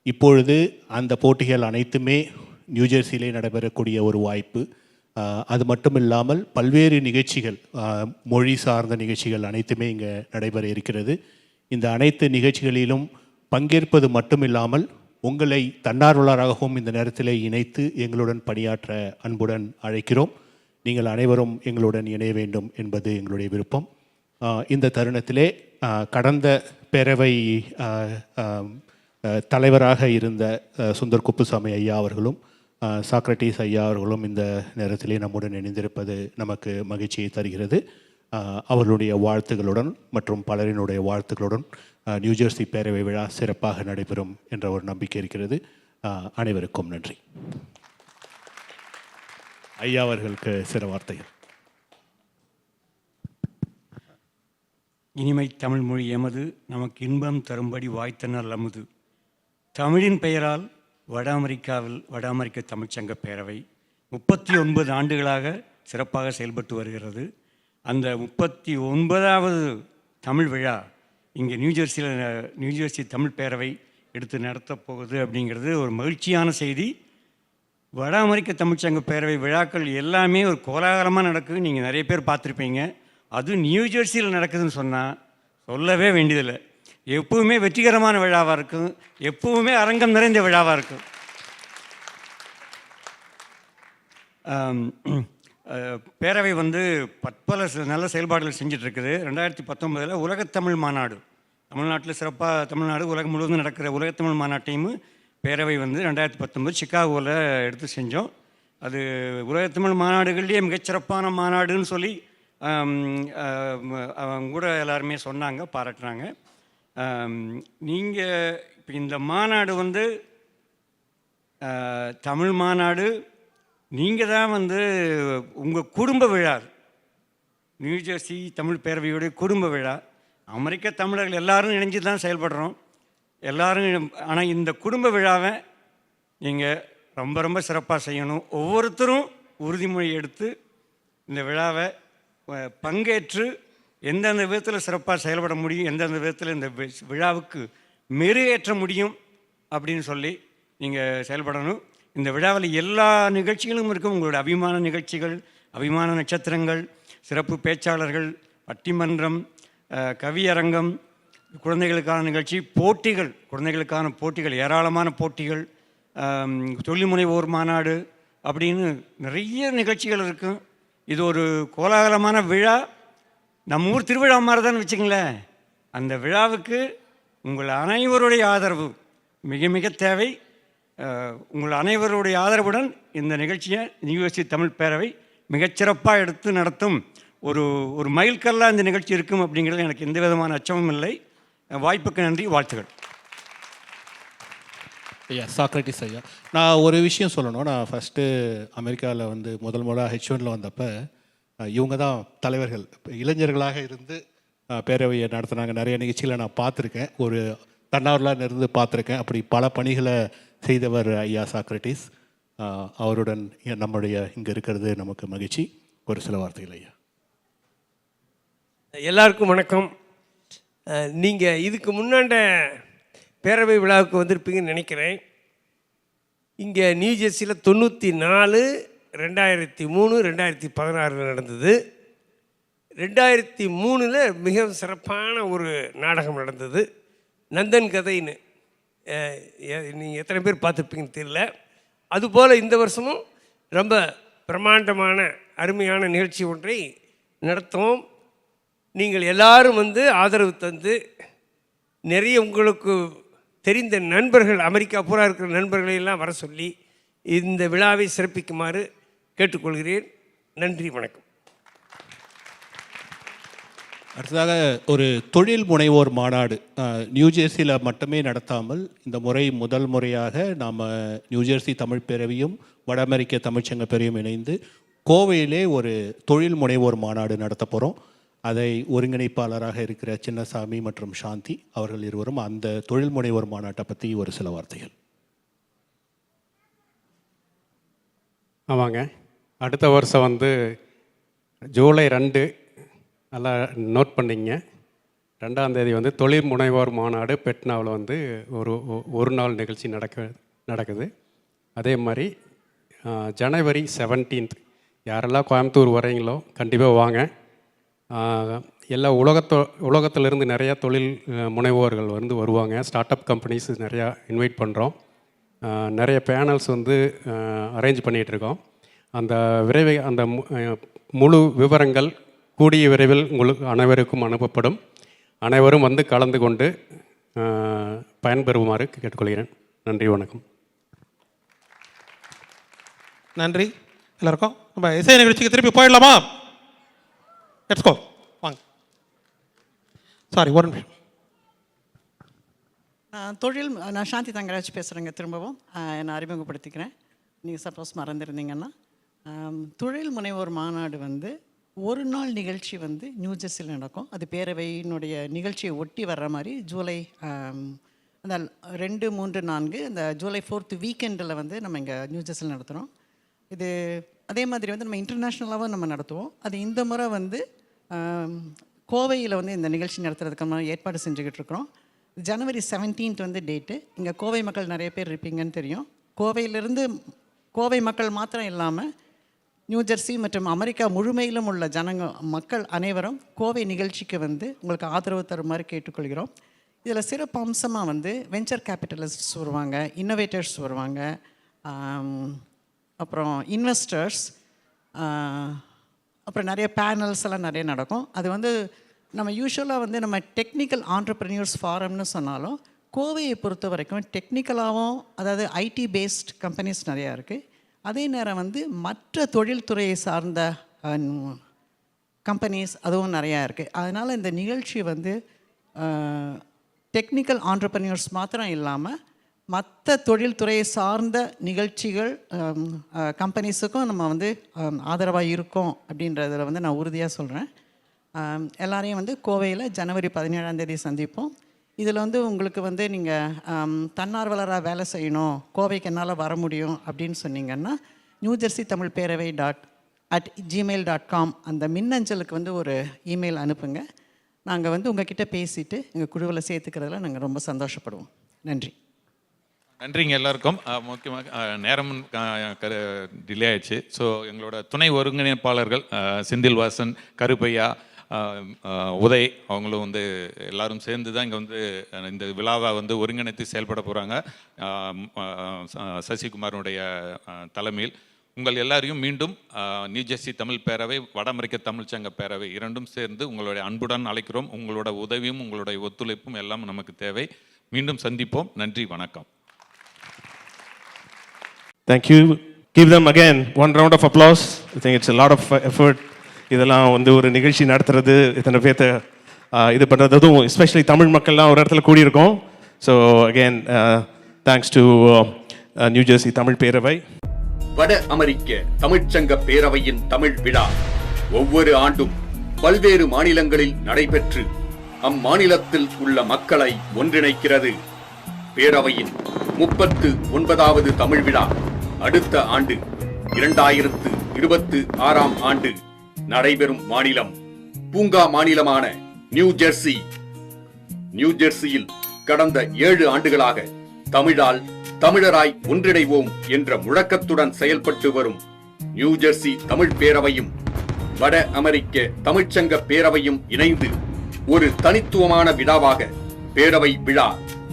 இப்பொழுது அந்த போட்டிகள் அனைத்துமே நியூ ஜெர்சியிலே நடைபெறக்கூடிய ஒரு வாய்ப்பு. அது மட்டும் இல்லாமல் பல்வேறு நிகழ்ச்சிகள், மொழி சார்ந்த நிகழ்ச்சிகள் அனைத்துமே இங்கே நடைபெற இருக்கிறது. இந்த அனைத்து நிகழ்ச்சிகளிலும் பங்கேற்பது மட்டுமில்லாமல் உங்களை தன்னார்வலராகவும் இந்த நேரத்தில் இணைத்து எங்களுடன் பணியாற்ற அன்புடன் அழைக்கிறோம். நீங்கள் அனைவரும் எங்களுடன் இணைய வேண்டும் என்பது எங்களுடைய விருப்பம். இந்த தருணத்திலே கடந்த பேரவை தலைவராக இருந்த சுந்தர் குப்புசாமி ஐயா அவர்களும் சாக்ரட்டிஸ் ஐயா அவர்களும் இந்த நேரத்திலே நம்முடன் இணைந்திருப்பது நமக்கு மகிழ்ச்சியை தருகிறது. அவர்களுடைய வாழ்த்துக்களுடன் மற்றும் பலரினுடைய வாழ்த்துக்களுடன் நியூ ஜெர்சி பேரவை விழா சிறப்பாக நடைபெறும் என்ற ஒரு நம்பிக்கை இருக்கிறது. அனைவருக்கும் நன்றி. ஐயா அவர்களுக்கு சில வார்த்தைகள். இனிமை தமிழ் மொழி எமது, நமக்கு இன்பம் தரும்படி வாய்த்தனர் அமுது. தமிழின் பெயரால் வட அமெரிக்க தமிழ்ச்சங்க பேரவை 39 ஆண்டுகளாக சிறப்பாக செயல்பட்டு வருகிறது. அந்த 39வது தமிழ் விழா இங்கே நியூ ஜெர்சி தமிழ் பேரவை எடுத்து நடத்தப் போகுது அப்படிங்கிறது ஒரு மகிழ்ச்சியான செய்தி. வட அமெரிக்க தமிழ்ச்சங்க பேரவை விழாக்கள் எல்லாமே ஒரு கோலாகலமாக நடக்குது. நீங்கள் நிறைய பேர் பார்த்துருப்பீங்க. அதுவும் நியூ ஜெர்சியில் நடக்குதுன்னு சொன்னால் சொல்லவே வேண்டியதில்லை. எப்பவுமே வெற்றிகரமான விழாவாக இருக்கும், எப்பவுமே அரங்கம் நிறைந்த விழாவாக இருக்கும். பேரவை வந்து பற்பல நல்ல செயல்பாடுகள் செஞ்சிட்ருக்குது. 2019 உலகத்தமிழ் மாநாடு, தமிழ்நாட்டில் சிறப்பாக தமிழ்நாடு உலகம் முழுவதும் நடக்கிற உலகத்தமிழ் மாநாட்டையும் பேரவை வந்து 2019 சிக்காகோவில் எடுத்து செஞ்சோம். அது உலக தமிழ் மாநாடுகள்லேயே மிகச்சிறப்பான மாநாடுன்னு சொல்லி அவங்க கூட எல்லாருமே சொன்னாங்க, பாராட்டுறாங்க. நீங்கள் இப்போ இந்த மாநாடு வந்து தமிழ் மாநாடு, நீங்கள் தான் வந்து உங்கள் குடும்ப விழா, நியூஜெர்சி தமிழ் பேரவையுடைய குடும்ப விழா. அமெரிக்க தமிழர்கள் எல்லாரும் இணைஞ்சு தான் செயல்படுறோம் எல்லாரும். ஆனால் இந்த குடும்ப விழாவை நீங்கள் ரொம்ப ரொம்ப சிறப்பாக செய்யணும். ஒவ்வொருத்தரும் உறுதிமொழி எடுத்து இந்த விழாவை பங்கேற்று எந்தெந்த விதத்தில் சிறப்பாக செயல்பட முடியும், எந்தெந்த விதத்தில் இந்த விழாவுக்கு மெருகேற்ற முடியும் அப்படின்னு சொல்லி நீங்கள் செயல்படணும். இந்த விழாவில் எல்லா நிகழ்ச்சிகளும் இருக்கும். உங்களோட அபிமான நிகழ்ச்சிகள், அபிமான நட்சத்திரங்கள், சிறப்பு பேச்சாளர்கள், பட்டிமன்றம், கவியரங்கம், குழந்தைகளுக்கான நிகழ்ச்சி, போட்டிகள், குழந்தைகளுக்கான போட்டிகள், ஏராளமான போட்டிகள், தொழில் முனைவோர் மாநாடு அப்படின்னு நிறைய நிகழ்ச்சிகள் இருக்கும். இது ஒரு கோலாகலமான விழா. நம்ம ஊர் திருவிழா மாதிரி தான் வச்சுங்களேன். அந்த விழாவுக்கு உங்கள் அனைவருடைய ஆதரவு மிக மிக தேவை. உங்கள் அனைவருடைய ஆதரவுடன் இந்த நிகழ்ச்சியை நியூஜெர்சி தமிழ் பேரவை மிகச்சிறப்பாக எடுத்து நடத்தும் ஒரு மைல்கல்லாக இந்த நிகழ்ச்சி இருக்கும் அப்படிங்கிறது எனக்கு எந்த விதமான அச்சமும் இல்லை. வாய்ப்புக்கு நன்றி, வாழ்த்துக்கள். ஐயா சாக்ரட்டிஸ் ஐயா, நான் ஒரு விஷயம் சொல்லணும். நான் ஃபஸ்ட்டு அமெரிக்காவில் வந்து முதல்ல H1 வந்தப்போ இவங்க தான் தலைவர்கள். இளைஞர்களாக இருந்து பேரவையை நடத்துனாங்க. நிறைய நிகழ்ச்சிகளை நான் பார்த்துருக்கேன், ஒரு தன்னார்வலாக இருந்து பார்த்துருக்கேன். அப்படி பல பணிகளை செய்தவர் ஐயா சாக்ரட்டிஸ். அவருடன் நம்முடைய இங்கே இருக்கிறது நமக்கு மகிழ்ச்சி. ஒரு சில வார்த்தைகள் ஐயா. எல்லாருக்கும் வணக்கம். நீங்கள் இதுக்கு முன்னாண்ட பேரவை விழாவுக்கு வந்திருப்பீங்கன்னு நினைக்கிறேன். இங்கே நியூஜெர்சியில் 94, 2003, 2016 நடந்தது. 2003 மிக சிறப்பான ஒரு நாடகம் நடந்தது, நந்தன் கதைன்னு. நீங்கள் எத்தனை பேர் பார்த்துருப்பீங்கன்னு தெரியல. அதுபோல் இந்த வருஷமும் ரொம்ப பிரம்மாண்டமான அருமையான நிகழ்ச்சி ஒன்றை நடத்துவோம். நீங்கள் எல்லாரும் வந்து ஆதரவு தந்து நிறைய உங்களுக்கு தெரிந்த நண்பர்கள், அமெரிக்கா பூரா இருக்கிற நண்பர்களையெல்லாம் வர சொல்லி இந்த விழாவை சிறப்பிக்குமாறு கேட்டுக்கொள்கிறேன். நன்றி, வணக்கம். அடுத்ததாக ஒரு தொழில் முனைவோர் மாநாடு நியூஜெர்சியில் மட்டுமே நடத்தாமல் இந்த முறை முதல் முறையாக நாம் நியூஜெர்சி தமிழ் பேரவையும் வட அமெரிக்க தமிழ்ச்சங்க பேரவையும் இணைந்து கோவையிலே ஒரு தொழில் முனைவோர் மாநாடு நடத்த போகிறோம். அதை ஒருங்கிணைப்பாளராக இருக்கிற சின்னசாமி மற்றும் சாந்தி அவர்கள் இருவரும் அந்த தொழில் முனைவோர் மாநாட்டை பற்றி ஒரு சில வார்த்தைகள். ஆமாங்க, அடுத்த வருஷம் வந்து ஜூலை 2, நல்லா நோட் பண்ணிங்க, 2ஆம் தேதி வந்து தொழில் முனைவோர் மாநாடு பெட்னாவில் வந்து ஒரு நாள் நிகழ்ச்சி நடக்குது. அதே மாதிரி ஜனவரி 17 யாரெல்லாம் கோயம்புத்தூர் வரீங்களோ கண்டிப்பாக வாங்க. எல்லா உலகத்திலிருந்து நிறையா தொழில் முனைவோர்கள் வந்து வருவாங்க. ஸ்டார்ட் அப் கம்பெனிஸ் நிறையா இன்வைட் பண்ணுறோம். நிறைய பேனல்ஸ் வந்து அரேஞ்ச் பண்ணிகிட்ருக்கோம். அந்த முழு விவரங்கள் கூடிய விரைவில் உங்களுக்கு அனைவருக்கும் அனுப்பப்படும். அனைவரும் வந்து கலந்து கொண்டு பயன்பெறுமாறு கேட்டுக்கொள்கிறேன். நன்றி, வணக்கம். நன்றி எல்லாருக்கும். நம்ம இசை நிகழ்ச்சிக்கு திருப்பி போயிடலாமா? லெட்ஸ் கோ, வாங்க. சாரி, ஒரு நிமிஷம். நான் சாந்தி தங்கராஜ் பேசுகிறேங்க. திரும்பவும் என்னை அறிமுகப்படுத்திக்கிறேன், நீங்கள் சப்போஸ் மறந்துருந்தீங்கன்னா. தொழில் முனைவோர் மாநாடு வந்து ஒரு நாள் நிகழ்ச்சி வந்து நியூஜெர்சியில் நடக்கும். அது பேரவையினுடைய நிகழ்ச்சியை ஒட்டி வர்ற மாதிரி ஜூலை அந்த 2, 3, 4 அந்த ஜூலை 4th வீக்கெண்டில் வந்து நம்ம இங்கே நியூஜெர்சியில் நடத்துகிறோம். இது அதே மாதிரி வந்து நம்ம இன்டர்நேஷ்னலாகவும் நம்ம நடத்துவோம். அது இந்த முறை வந்து கோவையில் வந்து இந்த நிகழ்ச்சி நடத்துறதுக்கு ஏற்பாடு செஞ்சுக்கிட்டு இருக்கிறோம். ஜனவரி 17 வந்து டேட்டு. இங்கே கோவை மக்கள் நிறைய பேர் இருப்பீங்கன்னு தெரியும். கோவையிலிருந்து கோவை மக்கள் மாத்திரம் இல்லாமல் நியூஜெர்சி மற்றும் அமெரிக்கா முழுமையிலும் உள்ள மக்கள் அனைவரும் கோவை நிகழ்ச்சிக்கு வந்து உங்களுக்கு ஆதரவு தருமாறு கேட்டுக்கொள்கிறோம். இதில் சிறப்பு அம்சமாக வந்து வெஞ்சர் கேபிட்டலிஸ்ட்ஸ் வருவாங்க, இன்னோவேட்டர்ஸ் வருவாங்க, அப்புறம் இன்வெஸ்டர்ஸ், அப்புறம் நிறைய பேனல்ஸ் எல்லாம் நிறைய நடக்கும். அது வந்து நம்ம யூஸ்வலாக வந்து நம்ம டெக்னிக்கல் ஆண்டர்ப்ரனியர்ஸ் ஃபாரம்னு சொன்னாலும் கோவையை பொறுத்த வரைக்கும் டெக்னிக்கலாகவும், அதாவது ஐடி பேஸ்ட் கம்பெனிஸ் நிறையா இருக்குது. அதே நேரம் வந்து மற்ற தொழில்துறையை சார்ந்த கம்பெனிஸ் அதுவும் நிறையா இருக்குது. அதனால் இந்த நிகழ்ச்சி வந்து டெக்னிக்கல் ஆண்டர்ப்ரனியர்ஸ் மாத்திரம் இல்லாமல் மற்ற தொழில்துறையை சார்ந்த நிகழ்ச்சிகள் கம்பெனிஸுக்கும் நம்ம வந்து ஆதரவாக இருக்கோம் அப்படின்றதில் வந்து நான் உறுதியாக சொல்கிறேன். எல்லாரையும் வந்து கோவையில் ஜனவரி 17 சந்திப்போம். இதில் வந்து உங்களுக்கு வந்து நீங்கள் தன்னார்வலராக வேலை செய்யணும், கோவைக்கு என்னால் வர முடியும் அப்படின்னு சொன்னீங்கன்னா நியூஜெர்சி தமிழ் பேரவை @gmail.com அந்த மின்னஞ்சலுக்கு வந்து ஒரு இமெயில் அனுப்புங்க. நாங்கள் வந்து உங்ககிட்ட பேசிவிட்டு எங்கள் குழுவில் சேர்த்துக்கிறதுல நாங்கள் ரொம்ப சந்தோஷப்படுவோம். நன்றி. நன்றிங்க எல்லாருக்கும். முக்கியமாக நேரம் டிலே ஆயிடுச்சு. ஸோ எங்களோட துணை ஒருங்கிணைப்பாளர்கள் செந்தில் வாசன், கருப்பையா, உதய் அவங்களும் வந்து எல்லாரும் சேர்ந்து தான் இங்கே வந்து இந்த விழாவை வந்து ஒருங்கிணைத்து செயல்பட போகிறாங்க. சசிகுமாரனுடைய தலைமையில் உங்கள் எல்லாரையும் மீண்டும் நியூஜெர்சி தமிழ் பேரவை, வட அமெரிக்க தமிழ் சங்க பேரவை இரண்டும் சேர்ந்து உங்களுடைய அன்புடன் அழைக்கிறோம். உங்களோட உதவியும் உங்களுடைய ஒத்துழைப்பும் எல்லாம் நமக்கு தேவை. மீண்டும் சந்திப்போம். நன்றி, வணக்கம். Thank you. Give them again one round of applause. I think it's a lot of effort. இதெல்லாம் வந்து ஒரு நிகழ்ச்சி நடத்துறது, இத்தனை பேர்த்த இது பண்ணுறது, அதுவும் எஸ்பெஷலி தமிழ் மக்கள்லாம் ஒரு இடத்துல கூடியிருக்கோம். So again thanks to New Jersey Tamil Peravai. வட அமெரிக்க தமிழ்ச்சங்க பேரவையின் தமிழ் விழா ஒவ்வொரு ஆண்டும் பல்வேறு மாநிலங்களில் நடைபெற்று அம்மாநிலத்தில் உள்ள மக்களை ஒன்றிணைக்கிறது. பேரவையின் 39வது தமிழ் விழா அடுத்த ஆண்டு 2026ஆம் ஆண்டு நடைபெறும் மாநிலம் பூங்கா மாநிலமான நியூஜெர்சி. நியூஜெர்சியில் கடந்த 7 ஆண்டுகளாக தமிழால் தமிழராய் ஒன்றிணைவோம் என்ற முழக்கத்துடன் செயல்பட்டு வரும் நியூஜெர்சி தமிழ் பேரவையும் வட அமெரிக்க தமிழ்ச்சங்க பேரவையும் இணைந்து ஒரு தனித்துவமான விழாவாக பேரவை விழா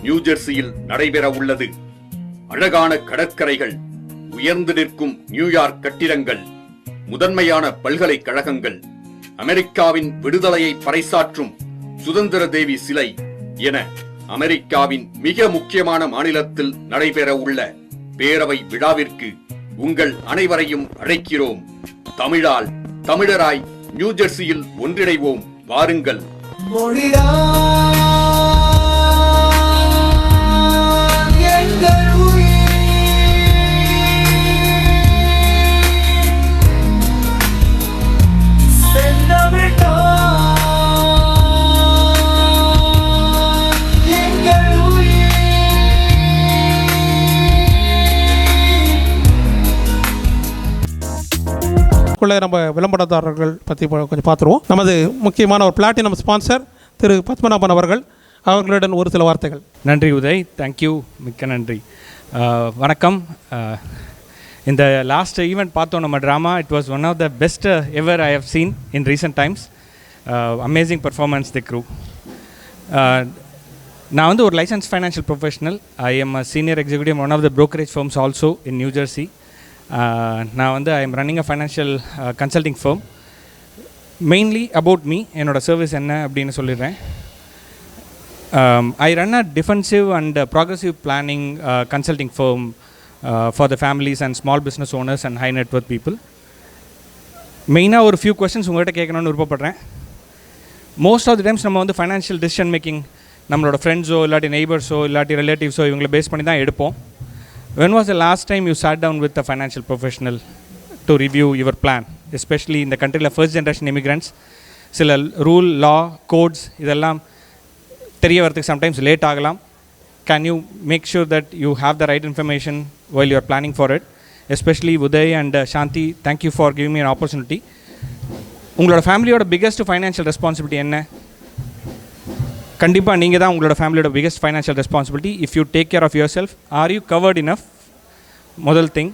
நியூஜெர்சியில் நடைபெற உள்ளது. அழகான கடற்கரைகள், உயர்ந்து நிற்கும் நியூயார்க் கட்டிடங்கள், முதன்மையான பல்கலைக்கழகங்கள், அமெரிக்காவின் விடுதலையை பறைசாற்றும் சுதந்திர தேவி சிலை என அமெரிக்காவின் மிக முக்கியமான மாநிலத்தில் நடைபெற உள்ள பேரவை விழாவிற்கு உங்கள் அனைவரையும் அழைக்கிறோம். தமிழால் தமிழராய் நியூஜெர்சியில் ஒன்றிணைவோம். வாருங்கள். நம்ம விளம்பரதாரர்கள் பற்றி கொஞ்சம் பார்த்துருவோம். நமது முக்கியமான ஒரு பிளாட்டினம் ஸ்பான்சர் திரு பத்மநாபன் அவர்களுடன் ஒரு சில வார்த்தைகள். நன்றி உதய், தேங்க்யூ, மிக்க நன்றி. வணக்கம். இந்த லாஸ்ட் ஈவெண்ட் பார்த்தோம் நம்ம drama. It was one of the best ever I have seen in recent times. Amazing performance the crew. நான் வந்து ஒரு license financial professional. I am a senior executive one of the brokerage firms also in New Jersey. நான் வந்து I am running a financial consulting firm. Mainly about me, என்னோடய service என்ன அப்படின்னு சொல்லிடுறேன். I run a defensive and progressive planning consulting firm for the families and small business owners and high net worth people. மெயினாக ஒரு few questions உங்கள்கிட்ட கேட்கணும்னு விருப்பப்படுறேன். Most of the Times நம்ம வந்து ஃபைனான்ஷியல் டிசிஷன் மேக்கிங் நம்மளோட ஃப்ரெண்ட்ஸோ இல்லாட்டி நெய்பர்ஸோ இல்லாட்டி ரிலேட்டிவ்ஸோ இவங்களை பேஸ் பண்ணி தான் எடுப்போம். When was the last time you sat down with a financial professional to review your plan, especially in the country of first generation immigrants? சில ரூல், லா, கோட்ஸ் இதெல்லாம் தெரிய வரதுக்கு சம்டைம்ஸ் லேட் ஆகலாம். Can you make sure that you have the right information while you are planning for it? Especially Uday and Shanti, thank you for giving me an opportunity. உங்களோட ஃபேமிலியோட biggest financial responsibility என்ன? கண்டிப்பாக நீங்கள் தான் உங்களோட ஃபேமிலியோட biggest financial responsibility. If you take care of yourself, are you covered enough? முதல் thing.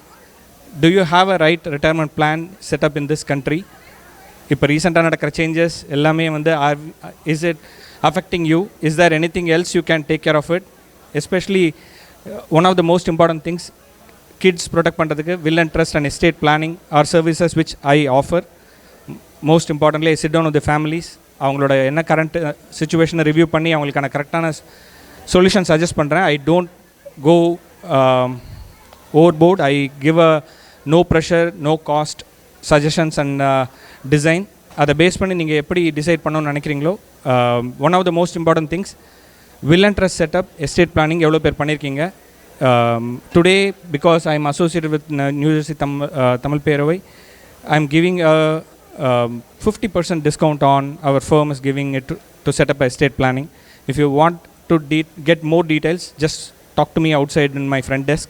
Do you have a right retirement plan set up in this country? இப்போ ரீசெண்டாக நடக்கிற சேஞ்சஸ் எல்லாமே வந்து is it affecting you? Is there anything else you can take care of it? Especially one of the most important things, kids protect பண்ணுறதுக்கு will and trust and estate planning R services which I offer. Most importantly sit down with the families. அவங்களோட என்ன current சுச்சுவேஷனை review பண்ணி அவங்களுக்கான கரெக்டான solution suggest பண்ணுறேன். I don't go overboard. I give a no pressure, no cost, suggestions and design. அதை base பண்ணி நீங்கள் எப்படி டிசைட் பண்ணணும்னு நினைக்கிறீங்களோ. One of the most important things will and trust setup, estate planning எவ்வளோ பேர் பண்ணியிருக்கீங்க. Today because I am associated with New Jersey Tamil Peravai, I am giving 50% discount on our firm is giving it to set up a estate planning. If you want to get more details, just talk to me outside in my front desk.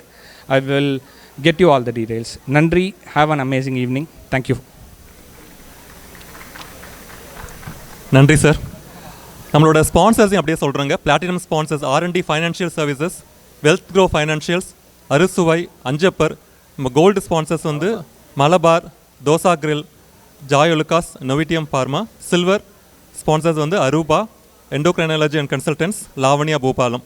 I will get you all the details. Nandri, have an amazing evening. Thank you. நன்றி sir. நம்மளோட ஸ்பான்சர்ஸையும் அப்படியே சொல்கிறேங்க. Platinum sponsors R&D financial services, wealth grow financials, Arusuvai, Anjappar. நம்ம gold sponsors வந்து Malabar, Dosa grill, Joy Alukkas, Novitium pharma. Silver sponsors வந்து Aruba, endocrinology and consultants, Lavanya Boopalam,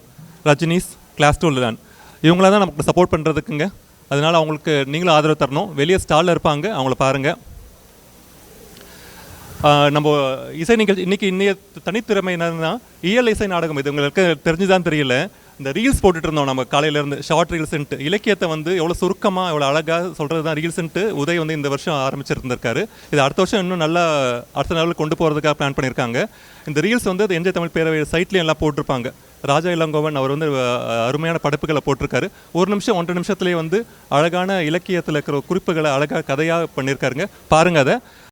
Rajini's, class 2 land. இவங்கள தான் நமக்கு சப்போர்ட் பண்ணுறதுக்குங்க. அதனால் அவங்களுக்கு நீங்களும் ஆதரவு தரணும். வெளியே ஸ்டாலில் இருப்பாங்க, அவங்கள பாருங்கள். நம்ம இசை நிகழ்ச்சி இன்னைய தனித்திறமை என்னன்னா இயல் இசை நாடகம். இது உங்களுக்கு தெரிஞ்சுதான் தெரியல. இந்த ரீல்ஸ் போட்டுட்டு இருந்தோம் நம்ம காலையிலேருந்து, ஷார்ட் ரீல்ஸ்ன்ட்டு. இலக்கியத்தை வந்து எவ்வளோ சுருக்கமாக எவ்வளோ அழகாக சொல்கிறது தான் ரீல்ஸ்ன்ட்டு உதய் வந்து இந்த வருஷம் ஆரம்பிச்சிருந்திருக்காரு. இது அடுத்த வருஷம் இன்னும் நல்லா அடுத்த லெவலில் கொண்டு போகிறதுக்காக பிளான் பண்ணியிருக்காங்க. இந்த ரீல்ஸ் வந்து அது என்ஜாய் தமிழ் பேரவை சைட்லேயும் எல்லாம் போட்டிருப்பாங்க. ராஜா இளங்கோவன் அவர் வந்து அருமையான படைப்புகளை போட்டிருக்காரு. 1 நிமிஷம் 1.5 நிமிஷத்துலேயே வந்து அழகான இலக்கியத்தில் இருக்கிற குறிப்புகளை அழகாக கதையாக பண்ணியிருக்காருங்க. பாருங்கள் அதை.